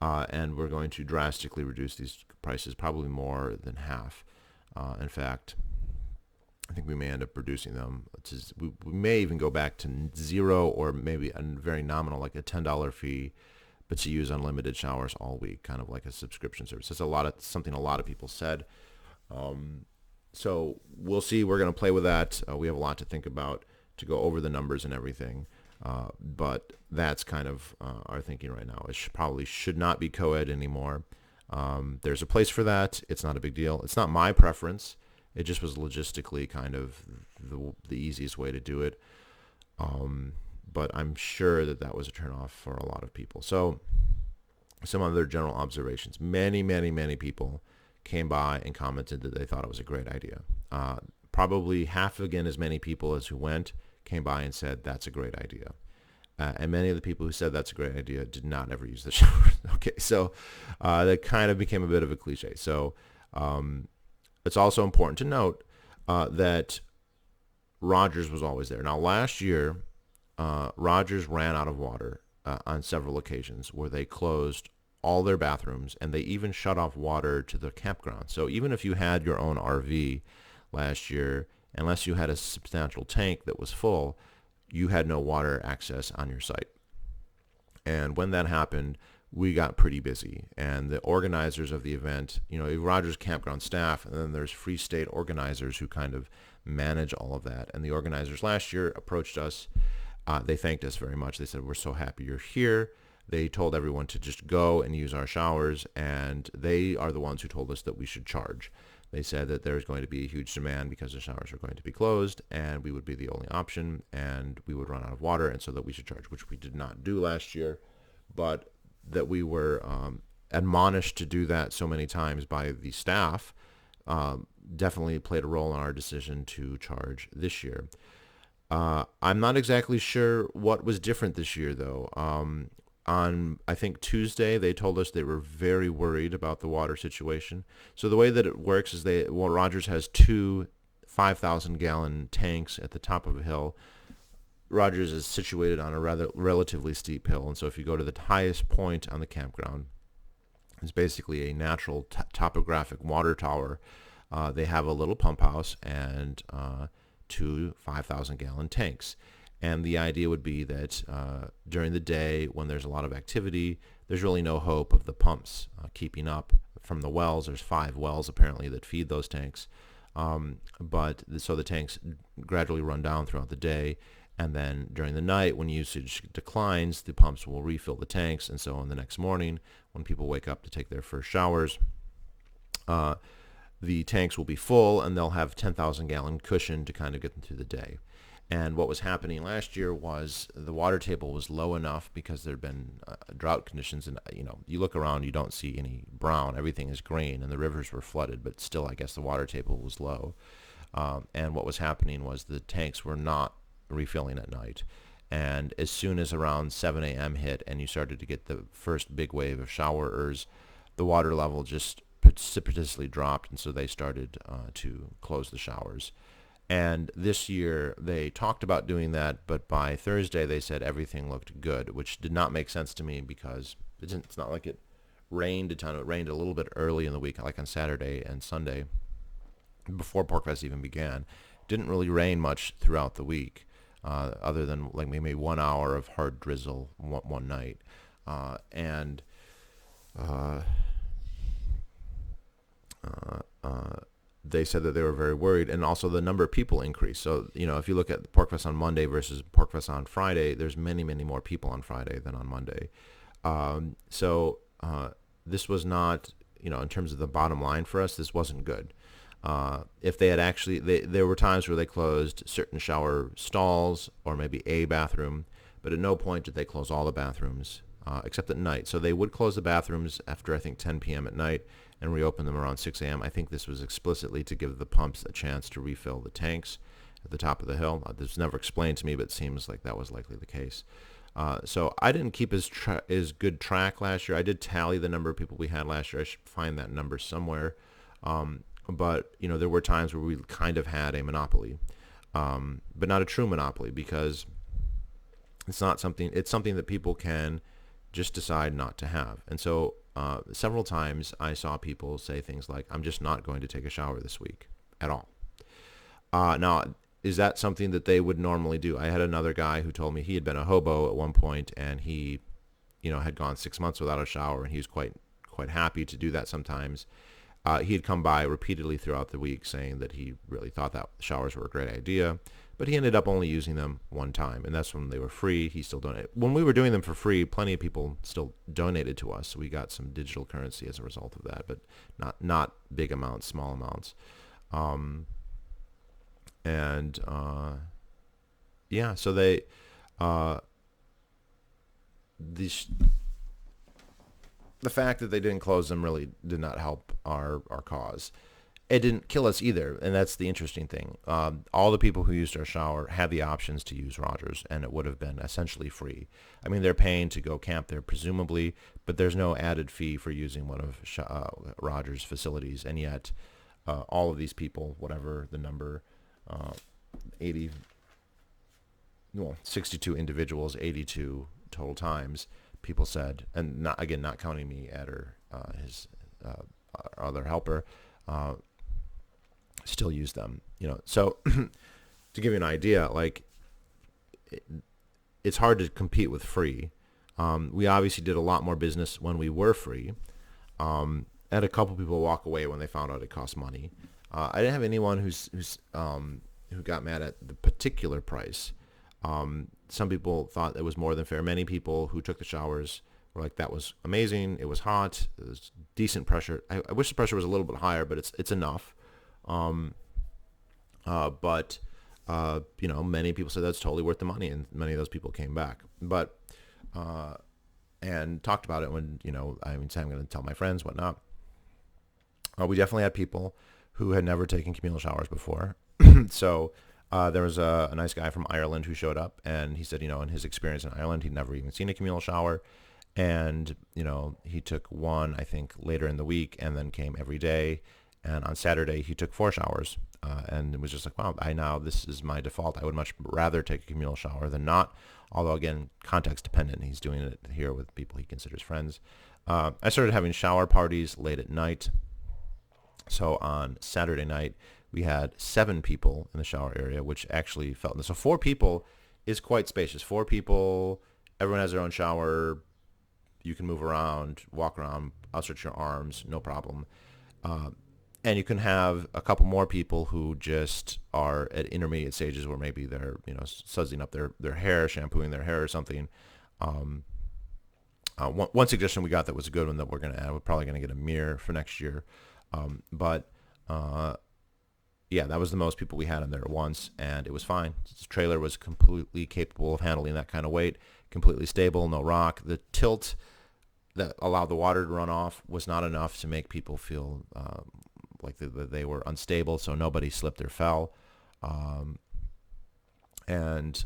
and we're going to drastically reduce these prices, probably more than half. In fact, I think we may end up reducing them. We may even go back to 0, or maybe a very nominal, like a $10 fee, but to use unlimited showers all week, kind of like a subscription service. That's something a lot of people said. So we'll see. We're going to play with that. We have a lot to think about, to go over the numbers and everything. But that's kind of our thinking right now. It probably should not be co-ed anymore. There's a place for that. It's not a big deal. It's not my preference. It just was logistically kind of the easiest way to do it. But I'm sure that was a turnoff for a lot of people. So some other general observations. Many, many, many people came by and commented that they thought it was a great idea. Probably half again as many people as who went came by and said that's a great idea. And many of the people who said that's a great idea did not ever use the shower. Okay, so that kind of became a bit of a cliche. So it's also important to note that Rogers was always there. Now, last year, Rogers ran out of water on several occasions where they closed all their bathrooms, and they even shut off water to the campground. So even if you had your own RV last year, unless you had a substantial tank that was full, you had no water access on your site. And when that happened, we got pretty busy. And the organizers of the event, Rogers Campground staff, and then there's Free State organizers who kind of manage all of that. And the organizers last year approached us. They thanked us very much. They said, we're so happy you're here. They told everyone to just go and use our showers, and they are the ones who told us that we should charge. They said that there's going to be a huge demand because the showers are going to be closed, and we would be the only option, and we would run out of water, and so that we should charge, which we did not do last year, but that we were admonished to do that so many times by the staff definitely played a role in our decision to charge this year. I'm not exactly sure what was different this year, though. On, I think, Tuesday, they told us they were very worried about the water situation. So the way that it works is Rogers has two 5,000-gallon tanks at the top of a hill. Rogers is situated on a relatively steep hill, and so if you go to the highest point on the campground, it's basically a natural topographic water tower. They have a little pump house and two 5,000-gallon tanks. And the idea would be that during the day, when there's a lot of activity, there's really no hope of the pumps keeping up from the wells. There's 5 wells apparently that feed those tanks. So the tanks gradually run down throughout the day. And then during the night, when usage declines, the pumps will refill the tanks. And so on the next morning, when people wake up to take their first showers, the tanks will be full and they'll have 10,000-gallon cushion to kind of get them through the day. And what was happening last year was the water table was low enough because there had been drought conditions. And, you look around, you don't see any brown. Everything is green, and the rivers were flooded. But still, I guess the water table was low. And what was happening was the tanks were not refilling at night. And as soon as around 7 a.m. hit and you started to get the first big wave of showerers, the water level just precipitously dropped. And so they started to close the showers. And this year they talked about doing that, but by Thursday they said everything looked good, which did not make sense to me because it's not like it rained a ton. It rained a little bit early in the week, like on Saturday and Sunday, before Porcfest even began. It didn't really rain much throughout the week, other than like maybe 1 hour of hard drizzle one night. They said that they were very worried, and also the number of people increased. So, if you look at Porcfest on Monday versus Porcfest on Friday, there's many, many more people on Friday than on Monday. This was not, in terms of the bottom line for us, this wasn't good. If they had actually, there were times where they closed certain shower stalls or maybe a bathroom, but at no point did they close all the bathrooms except at night. So they would close the bathrooms after, I think, 10 p.m. at night and reopen them around 6 a.m. I think this was explicitly to give the pumps a chance to refill the tanks at the top of the hill. This was never explained to me, but it seems like that was likely the case. So I didn't keep as good track last year. I did tally the number of people we had last year. I should find that number somewhere. But there were times where we kind of had a monopoly, but not a true monopoly, because it's something that people can just decide not to have. And so several times I saw people say things like, I'm just not going to take a shower this week at all. Now, is that something that they would normally do? I had another guy who told me he had been a hobo at one point, and he, had gone 6 months without a shower, and he was quite happy to do that sometimes. He had come by repeatedly throughout the week saying that he really thought that showers were a great idea, but he ended up only using them one time, and that's when they were free. He still donated. When we were doing them for free, plenty of people still donated to us, so we got some digital currency as a result of that, but not big amounts, small amounts. So they the fact that they didn't close them really did not help our cause. It didn't kill us either, and that's the interesting thing. All the people who used our shower had the options to use Rogers, and it would have been essentially free. I mean, they're paying to go camp there, presumably, but there's no added fee for using one of Rogers' facilities, and yet all of these people, whatever the number, 62 individuals, 82 total times, people said, and not counting me, Ed, or his other helper, still use them. So to give you an idea, it's hard to compete with free. We obviously did a lot more business when we were free. Had a couple people walk away when they found out it cost money. I didn't have anyone who got mad at the particular price. Some people thought it was more than fair. Many people who took the showers were like, that was amazing. It was hot. It was decent pressure. I wish the pressure was a little bit higher, but it's enough. Many people said that's totally worth the money, and many of those people came back. But and talked about it when, I mean, I'm going to tell my friends, whatnot. We definitely had people who had never taken communal showers before. So there was a nice guy from Ireland who showed up, and he said, in his experience in Ireland, he'd never even seen a communal shower. And, he took one, I think, later in the week and then came every day. And on Saturday, he took 4 showers. And it was just like, wow, this is my default. I would much rather take a communal shower than not. Although, again, context dependent. He's doing it here with people he considers friends. I started having shower parties late at night. So on Saturday night, we had 7 people in the shower area, which actually felt... So 4 people is quite spacious. 4 people, everyone has their own shower. You can move around, walk around, outstretch your arms, no problem. And you can have a couple more people who just are at intermediate stages where maybe they're, sudsing up their hair, shampooing their hair or something. One suggestion we got that was a good one that we're going to add, we're probably going to get a mirror for next year. Yeah, that was the most people we had in there at once, and it was fine. This trailer was completely capable of handling that kind of weight, completely stable, no rock. The tilt that allowed the water to run off was not enough to make people feel like they were unstable, so nobody slipped or fell. And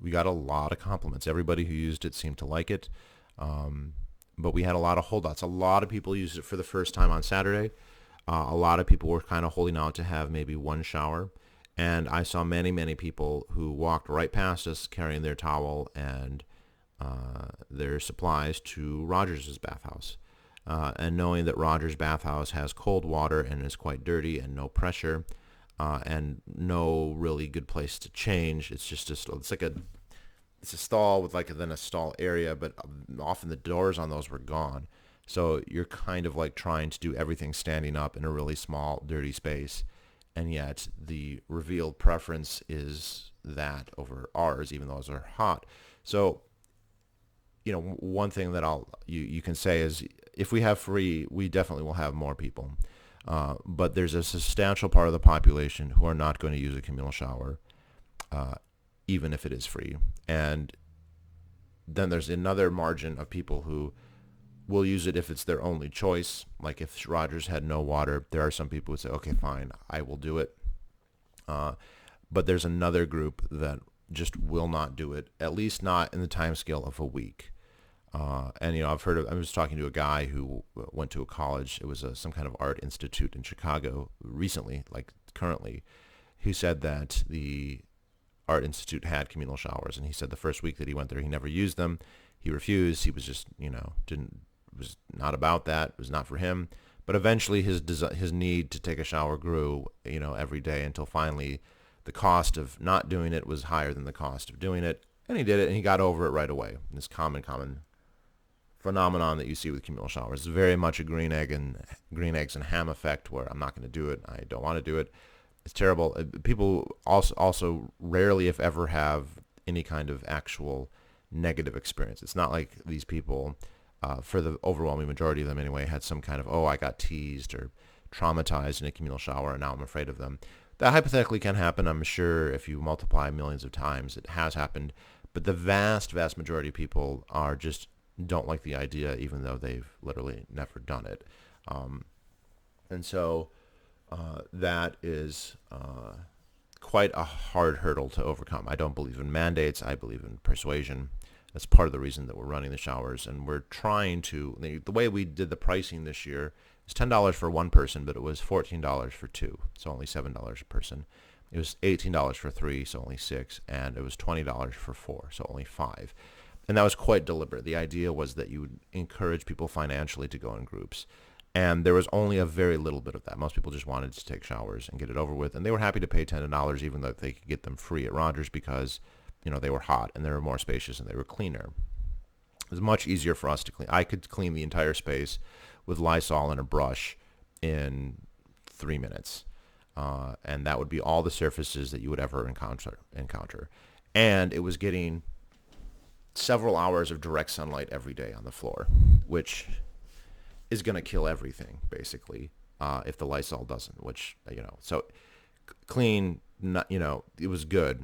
we got a lot of compliments. Everybody who used it seemed to like it. But we had a lot of holdouts. A lot of people used it for the first time on Saturday. A lot of people were kind of holding out to have maybe one shower. And I saw many, many people who walked right past us carrying their towel and their supplies to Rogers' bathhouse. And knowing that Rogers' bathhouse has cold water and is quite dirty and no pressure and no really good place to change. It's just it's a stall with then a stall area, but often the doors on those were gone. So you're kind of like trying to do everything standing up in a really small, dirty space. And yet the revealed preference is that over ours, even though ours are hot. So, one thing that you can say is if we have free, we definitely will have more people. But there's a substantial part of the population who are not going to use a communal shower, even if it is free. And then there's another margin of people who will use it if it's their only choice. Like if Rogers had no water, there are some people who say, okay, fine, I will do it. But there's another group that just will not do it, at least not in the time scale of a week. And I was talking to a guy who went to a college. It was some kind of art institute in Chicago recently, like currently, who said that the art institute had communal showers. And he said the first week that he went there, he never used them. He refused. He was just, was not about that. It was not for him. But eventually his need to take a shower grew, every day until finally the cost of not doing it was higher than the cost of doing it. And he did it, and he got over it right away. This common phenomenon that you see with communal showers. It's very much a green eggs and ham effect where I'm not going to do it. I don't want to do it. It's terrible. People also rarely, if ever, have any kind of actual negative experience. It's not like these people, for the overwhelming majority of them anyway, had some kind of, I got teased or traumatized in a communal shower and now I'm afraid of them. That hypothetically can happen. I'm sure if you multiply millions of times, it has happened. But the vast, vast majority of people don't like the idea, even though they've literally never done it. And so that is quite a hard hurdle to overcome. I don't believe in mandates. I believe in persuasion. That's part of the reason that we're running the showers. And we're trying to, the way we did the pricing this year is $10 for one person, but it was $14 for 2, so only $7 a person. It was $18 for 3, so only 6, and it was $20 for 4, so only 5. And that was quite deliberate. The idea was that you would encourage people financially to go in groups. And there was only a very little bit of that. Most people just wanted to take showers and get it over with. And they were happy to pay $10 even though they could get them free at Rogers because, they were hot and they were more spacious and they were cleaner. It was much easier for us to clean. I could clean the entire space with Lysol and a brush in 3 minutes. And that would be all the surfaces that you would ever encounter. And it was getting several hours of direct sunlight every day on the floor, which is going to kill everything, basically, if the Lysol doesn't, which, so clean, it was good.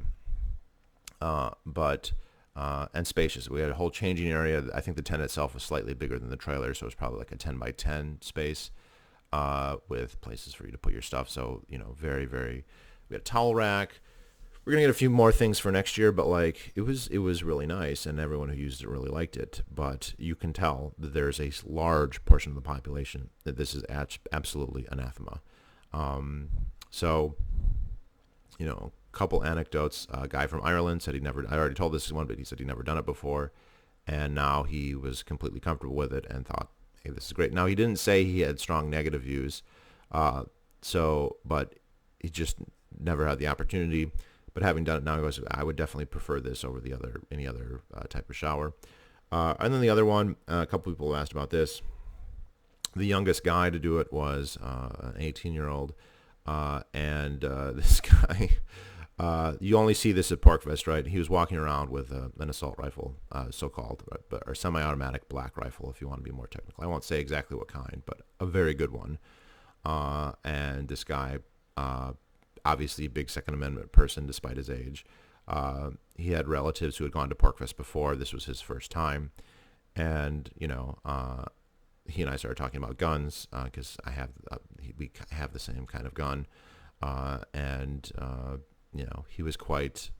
But and spacious. We had a whole changing area. I think the tent itself was slightly bigger than the trailer, so it was probably like a 10 by 10 space with places for you to put your stuff. So, very, very, we had a towel rack. We're going to get a few more things for next year, but like it was really nice, and everyone who used it really liked it. But you can tell that there's a large portion of the population that this is absolutely anathema. So, a couple anecdotes. A guy from Ireland said I already told this one, but he said he'd never done it before. And now he was completely comfortable with it and thought, hey, this is great. Now, he didn't say he had strong negative views. But he just never had the opportunity. But having done it now, he goes, I would definitely prefer this over any other type of shower. And then the other one, a couple people asked about this. The youngest guy to do it was an 18-year-old. And this guy, you only see this at Porcfest, right? He was walking around with an assault rifle, so-called, or semi-automatic black rifle, if you want to be more technical. I won't say exactly what kind, but a very good one. And this guy, obviously a big Second Amendment person despite his age. He had relatives who had gone to Porcfest before. This was his first time. And, he and I started talking about guns because we have the same kind of gun. He was quite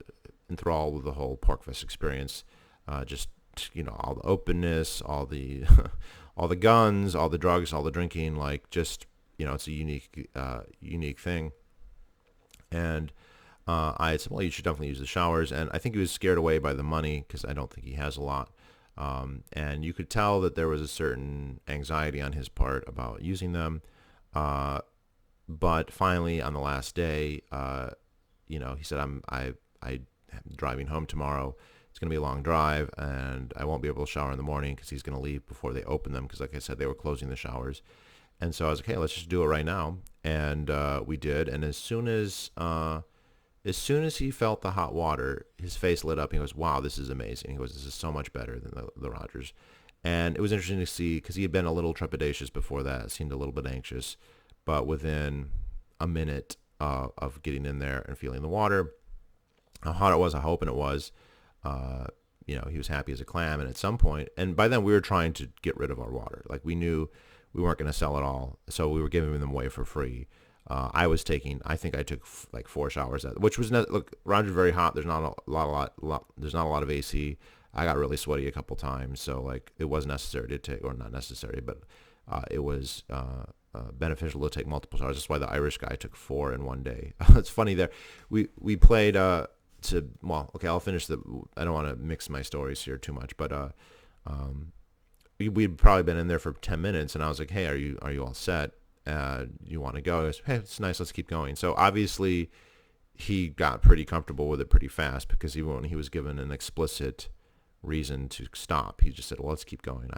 enthralled with the whole Porcfest experience. Just, all the openness, all the all the guns, all the drugs, all the drinking, like just, it's a unique thing. And I said, well, you should definitely use the showers. And I think he was scared away by the money because I don't think he has a lot. And you could tell that there was a certain anxiety on his part about using them. But finally, on the last day, he said, I'm driving home tomorrow. It's going to be a long drive, and I won't be able to shower in the morning because he's going to leave before they open them because, like I said, they were closing the showers. And so I was like, hey, let's just do it right now. And we did. And as soon as he felt the hot water, his face lit up. He goes, wow, this is amazing. He goes, this is so much better than the Rogers. And it was interesting to see because he had been a little trepidatious before that, seemed a little bit anxious. But within a minute of getting in there and feeling the water, how hot it was, how open it was, he was happy as a clam. And at some point, and by then we were trying to get rid of our water. Like we knew we weren't going to sell it all, so we were giving them away for free. I think I took like 4 showers, which was Roger's very hot. There's not a lot of AC. I got really sweaty a couple times, so like it was necessary to take, or not necessary, but it was beneficial to take multiple showers. That's why the Irish guy took 4 in one day. It's funny there. We played I'll finish I don't want to mix my stories here too much, but we'd probably been in there for 10 minutes, and I was like, hey, are you all set? You want to go? He goes, hey, it's nice, let's keep going. So obviously he got pretty comfortable with it pretty fast because even when he was given an explicit reason to stop, he just said, well, let's keep going.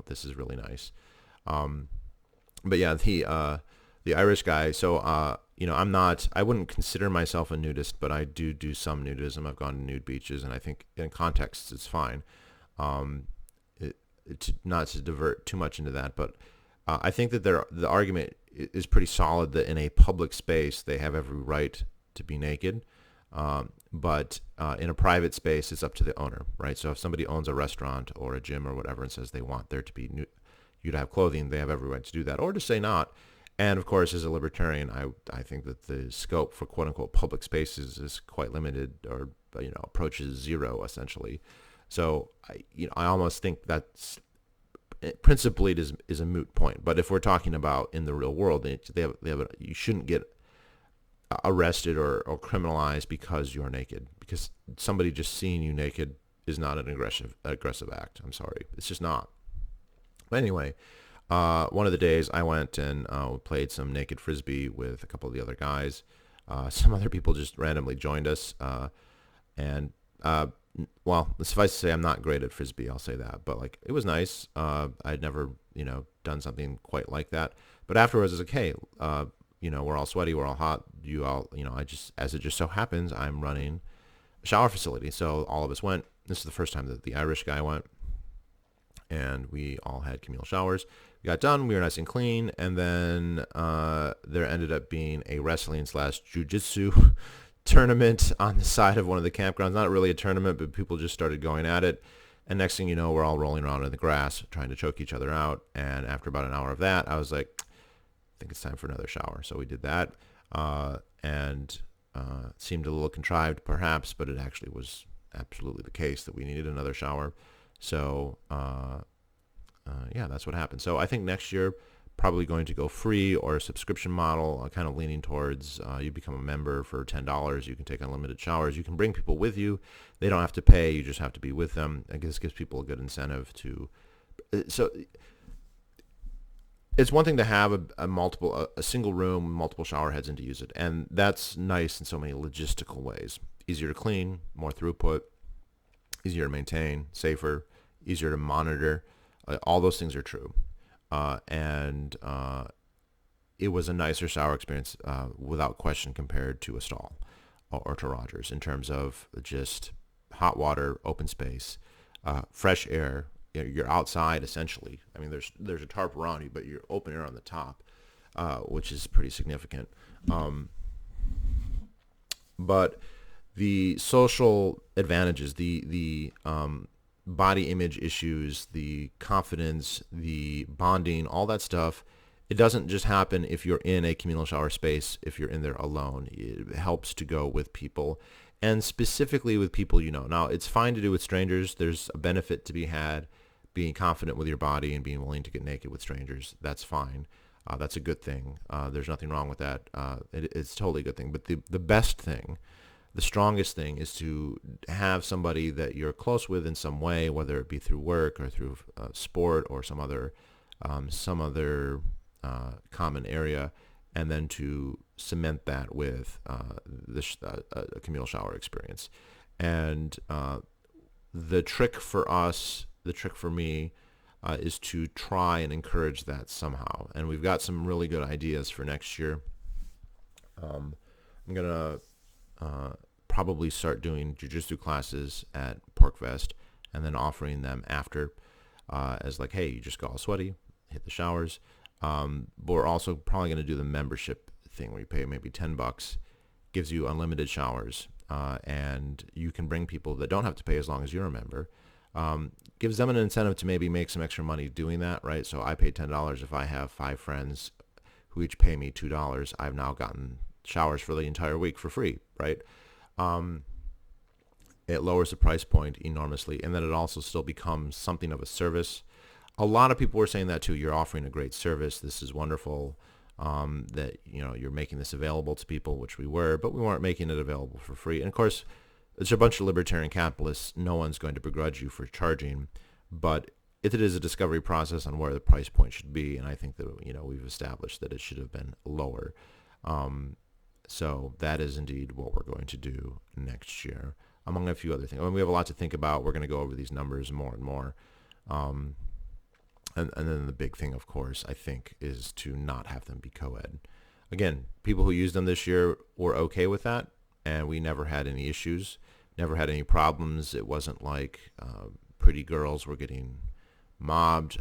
This is really nice. But yeah, the Irish guy, so I wouldn't consider myself a nudist, but I do some nudism. I've gone to nude beaches, and I think in context it's fine. Not to divert too much into that, but I think that the argument is pretty solid that in a public space they have every right to be naked, but in a private space it's up to the owner, right? So if somebody owns a restaurant or a gym or whatever and says they want there to be you to have clothing, they have every right to do that, or to say not. And of course, as a libertarian, I think that the scope for quote unquote public spaces is quite limited, or approaches zero essentially. So I almost think that's principally is a moot point. But if we're talking about in the real world, you shouldn't get arrested or criminalized because you're naked. Because somebody just seeing you naked is not an aggressive act. I'm sorry, it's just not. But anyway, one of the days I went and played some naked frisbee with a couple of the other guys. Some other people just randomly joined us, well, suffice to say, I'm not great at frisbee. I'll say that, but like it was nice. I'd never, done something quite like that. But afterwards, I was like, hey, we're all sweaty, we're all hot. You all, as it just so happens, I'm running a shower facility, so all of us went. This is the first time that the Irish guy went, and we all had communal showers. We got done. We were nice and clean, and then there ended up being a wrestling / jiu-jitsu tournament on the side of one of the campgrounds. Not really a tournament, but people just started going at it. And next thing you know, we're all rolling around in the grass trying to choke each other out. And after about an hour of that, I was like, I think it's time for another shower. So we did that. And it seemed a little contrived perhaps, but it actually was absolutely the case that we needed another shower. So yeah, that's what happened. So I think next year probably going to go free or a subscription model, kind of leaning towards you become a member for $10. You can take unlimited showers. You can bring people with you. They don't have to pay. You just have to be with them. I guess gives people a good incentive to. So it's one thing to have a single room, multiple shower heads, and to use it, and that's nice in so many logistical ways. Easier to clean, more throughput, easier to maintain, safer, easier to monitor. All those things are true. And it was a nicer shower experience without question compared to a stall or to Rogers in terms of just hot water, open space, fresh air. You're outside essentially. I mean, there's a tarp around you, but you're open air on the top, which is pretty significant. But the social advantages, the body image issues, the confidence, the bonding, all that stuff, it doesn't just happen if you're in a communal shower space, if you're in there alone. It helps to go with people, and specifically with people you know. Now, it's fine to do with strangers. There's a benefit to be had being confident with your body and being willing to get naked with strangers. That's fine. That's a good thing. There's nothing wrong with that. It's totally a good thing. But the best thing, the strongest thing, is to have somebody that you're close with in some way, whether it be through work or through sport or some other common area, and then to cement that with a communal shower experience. And the trick for us, the trick for me, is to try and encourage that somehow. And we've got some really good ideas for next year. I'm going to probably start doing jiu-jitsu classes at Porcfest and then offering them after as like, hey, you just got all sweaty, hit the showers. But we're also probably going to do the membership thing where you pay maybe $10, gives you unlimited showers, and you can bring people that don't have to pay as long as you're a member. Gives them an incentive to maybe make some extra money doing that, right? So I pay $10. If I have 5 friends who each pay me $2, I've now gotten showers for the entire week for free, right? It lowers the price point enormously, and then it also still becomes something of a service. A lot of people were saying that too. You're offering a great service. This is wonderful. That you're making this available to people, which we were, but we weren't making it available for free. And of course, it's a bunch of libertarian capitalists. No one's going to begrudge you for charging, but it is a discovery process on where the price point should be, and I think that we've established that it should have been lower. So that is indeed what we're going to do next year, among a few other things. I mean, we have a lot to think about. We're going to go over these numbers more and more. And then the big thing, of course, I think, is to not have them be co-ed. Again, people who used them this year were okay with that, and we never had any issues, never had any problems. It wasn't like pretty girls were getting mobbed.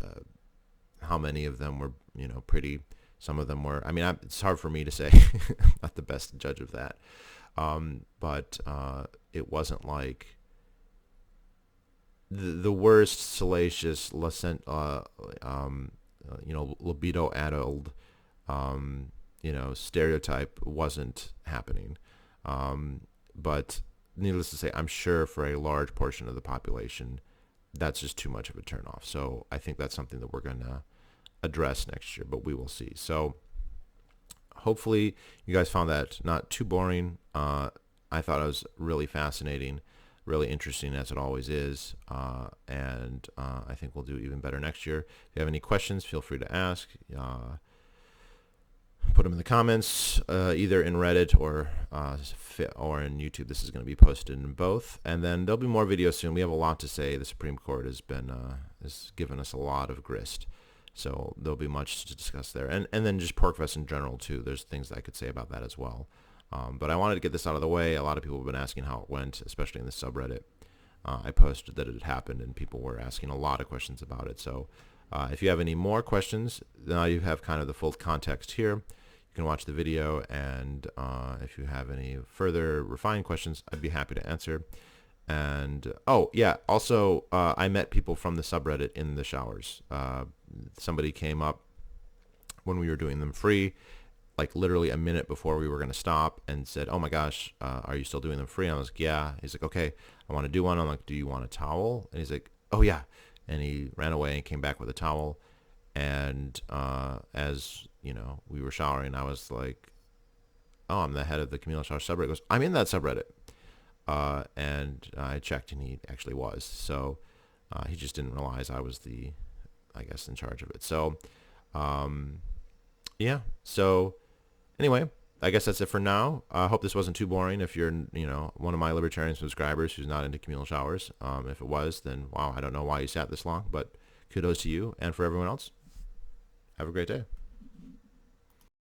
How many of them were, pretty? Some of them were. I mean, it's hard for me to say. I'm not the best judge of that. But it wasn't like the worst salacious, libido-addled, stereotype wasn't happening. But needless to say, I'm sure for a large portion of the population, that's just too much of a turnoff. So I think that's something that we're going to address next year, but we will see. So hopefully you guys found that not too boring. I thought it was really fascinating, really interesting, as it always is, and I think we'll do even better next year. If you have any questions, feel free to ask. Put them in the comments, either in Reddit or in YouTube. This is going to be posted in both, and then there'll be more videos soon. We have a lot to say. The Supreme Court has given us a lot of grist, so there'll be much to discuss there, and then just Porcfest in general too. There's things that I could say about that as well. But I wanted to get this out of the way. A lot of people have been asking how it went, especially in the subreddit. I posted that it had happened, and people were asking a lot of questions about it. So if you have any more questions, now you have kind of the full context here. You can watch the video, and if you have any further refined questions, I'd be happy to answer. And oh yeah, also I met people from the subreddit in the showers. Somebody came up when we were doing them free, like literally a minute before we were going to stop, and said, "Oh my gosh, are you still doing them free?" And I was like, "Yeah." He's like, "Okay, I want to do one." I'm like, "Do you want a towel?" And he's like, "Oh yeah." And he ran away and came back with a towel. And as you know, we were showering, I was like, "Oh, I'm the head of the Communal Shower subreddit." He goes, "I'm in that subreddit." And I checked, and he actually was. So he just didn't realize I was I guess, in charge of it. So yeah. So anyway, I guess that's it for now. I hope this wasn't too boring. If you're, one of my libertarian subscribers who's not into communal showers, if it was, then wow, I don't know why you sat this long, but kudos to you. And for everyone else, have a great day.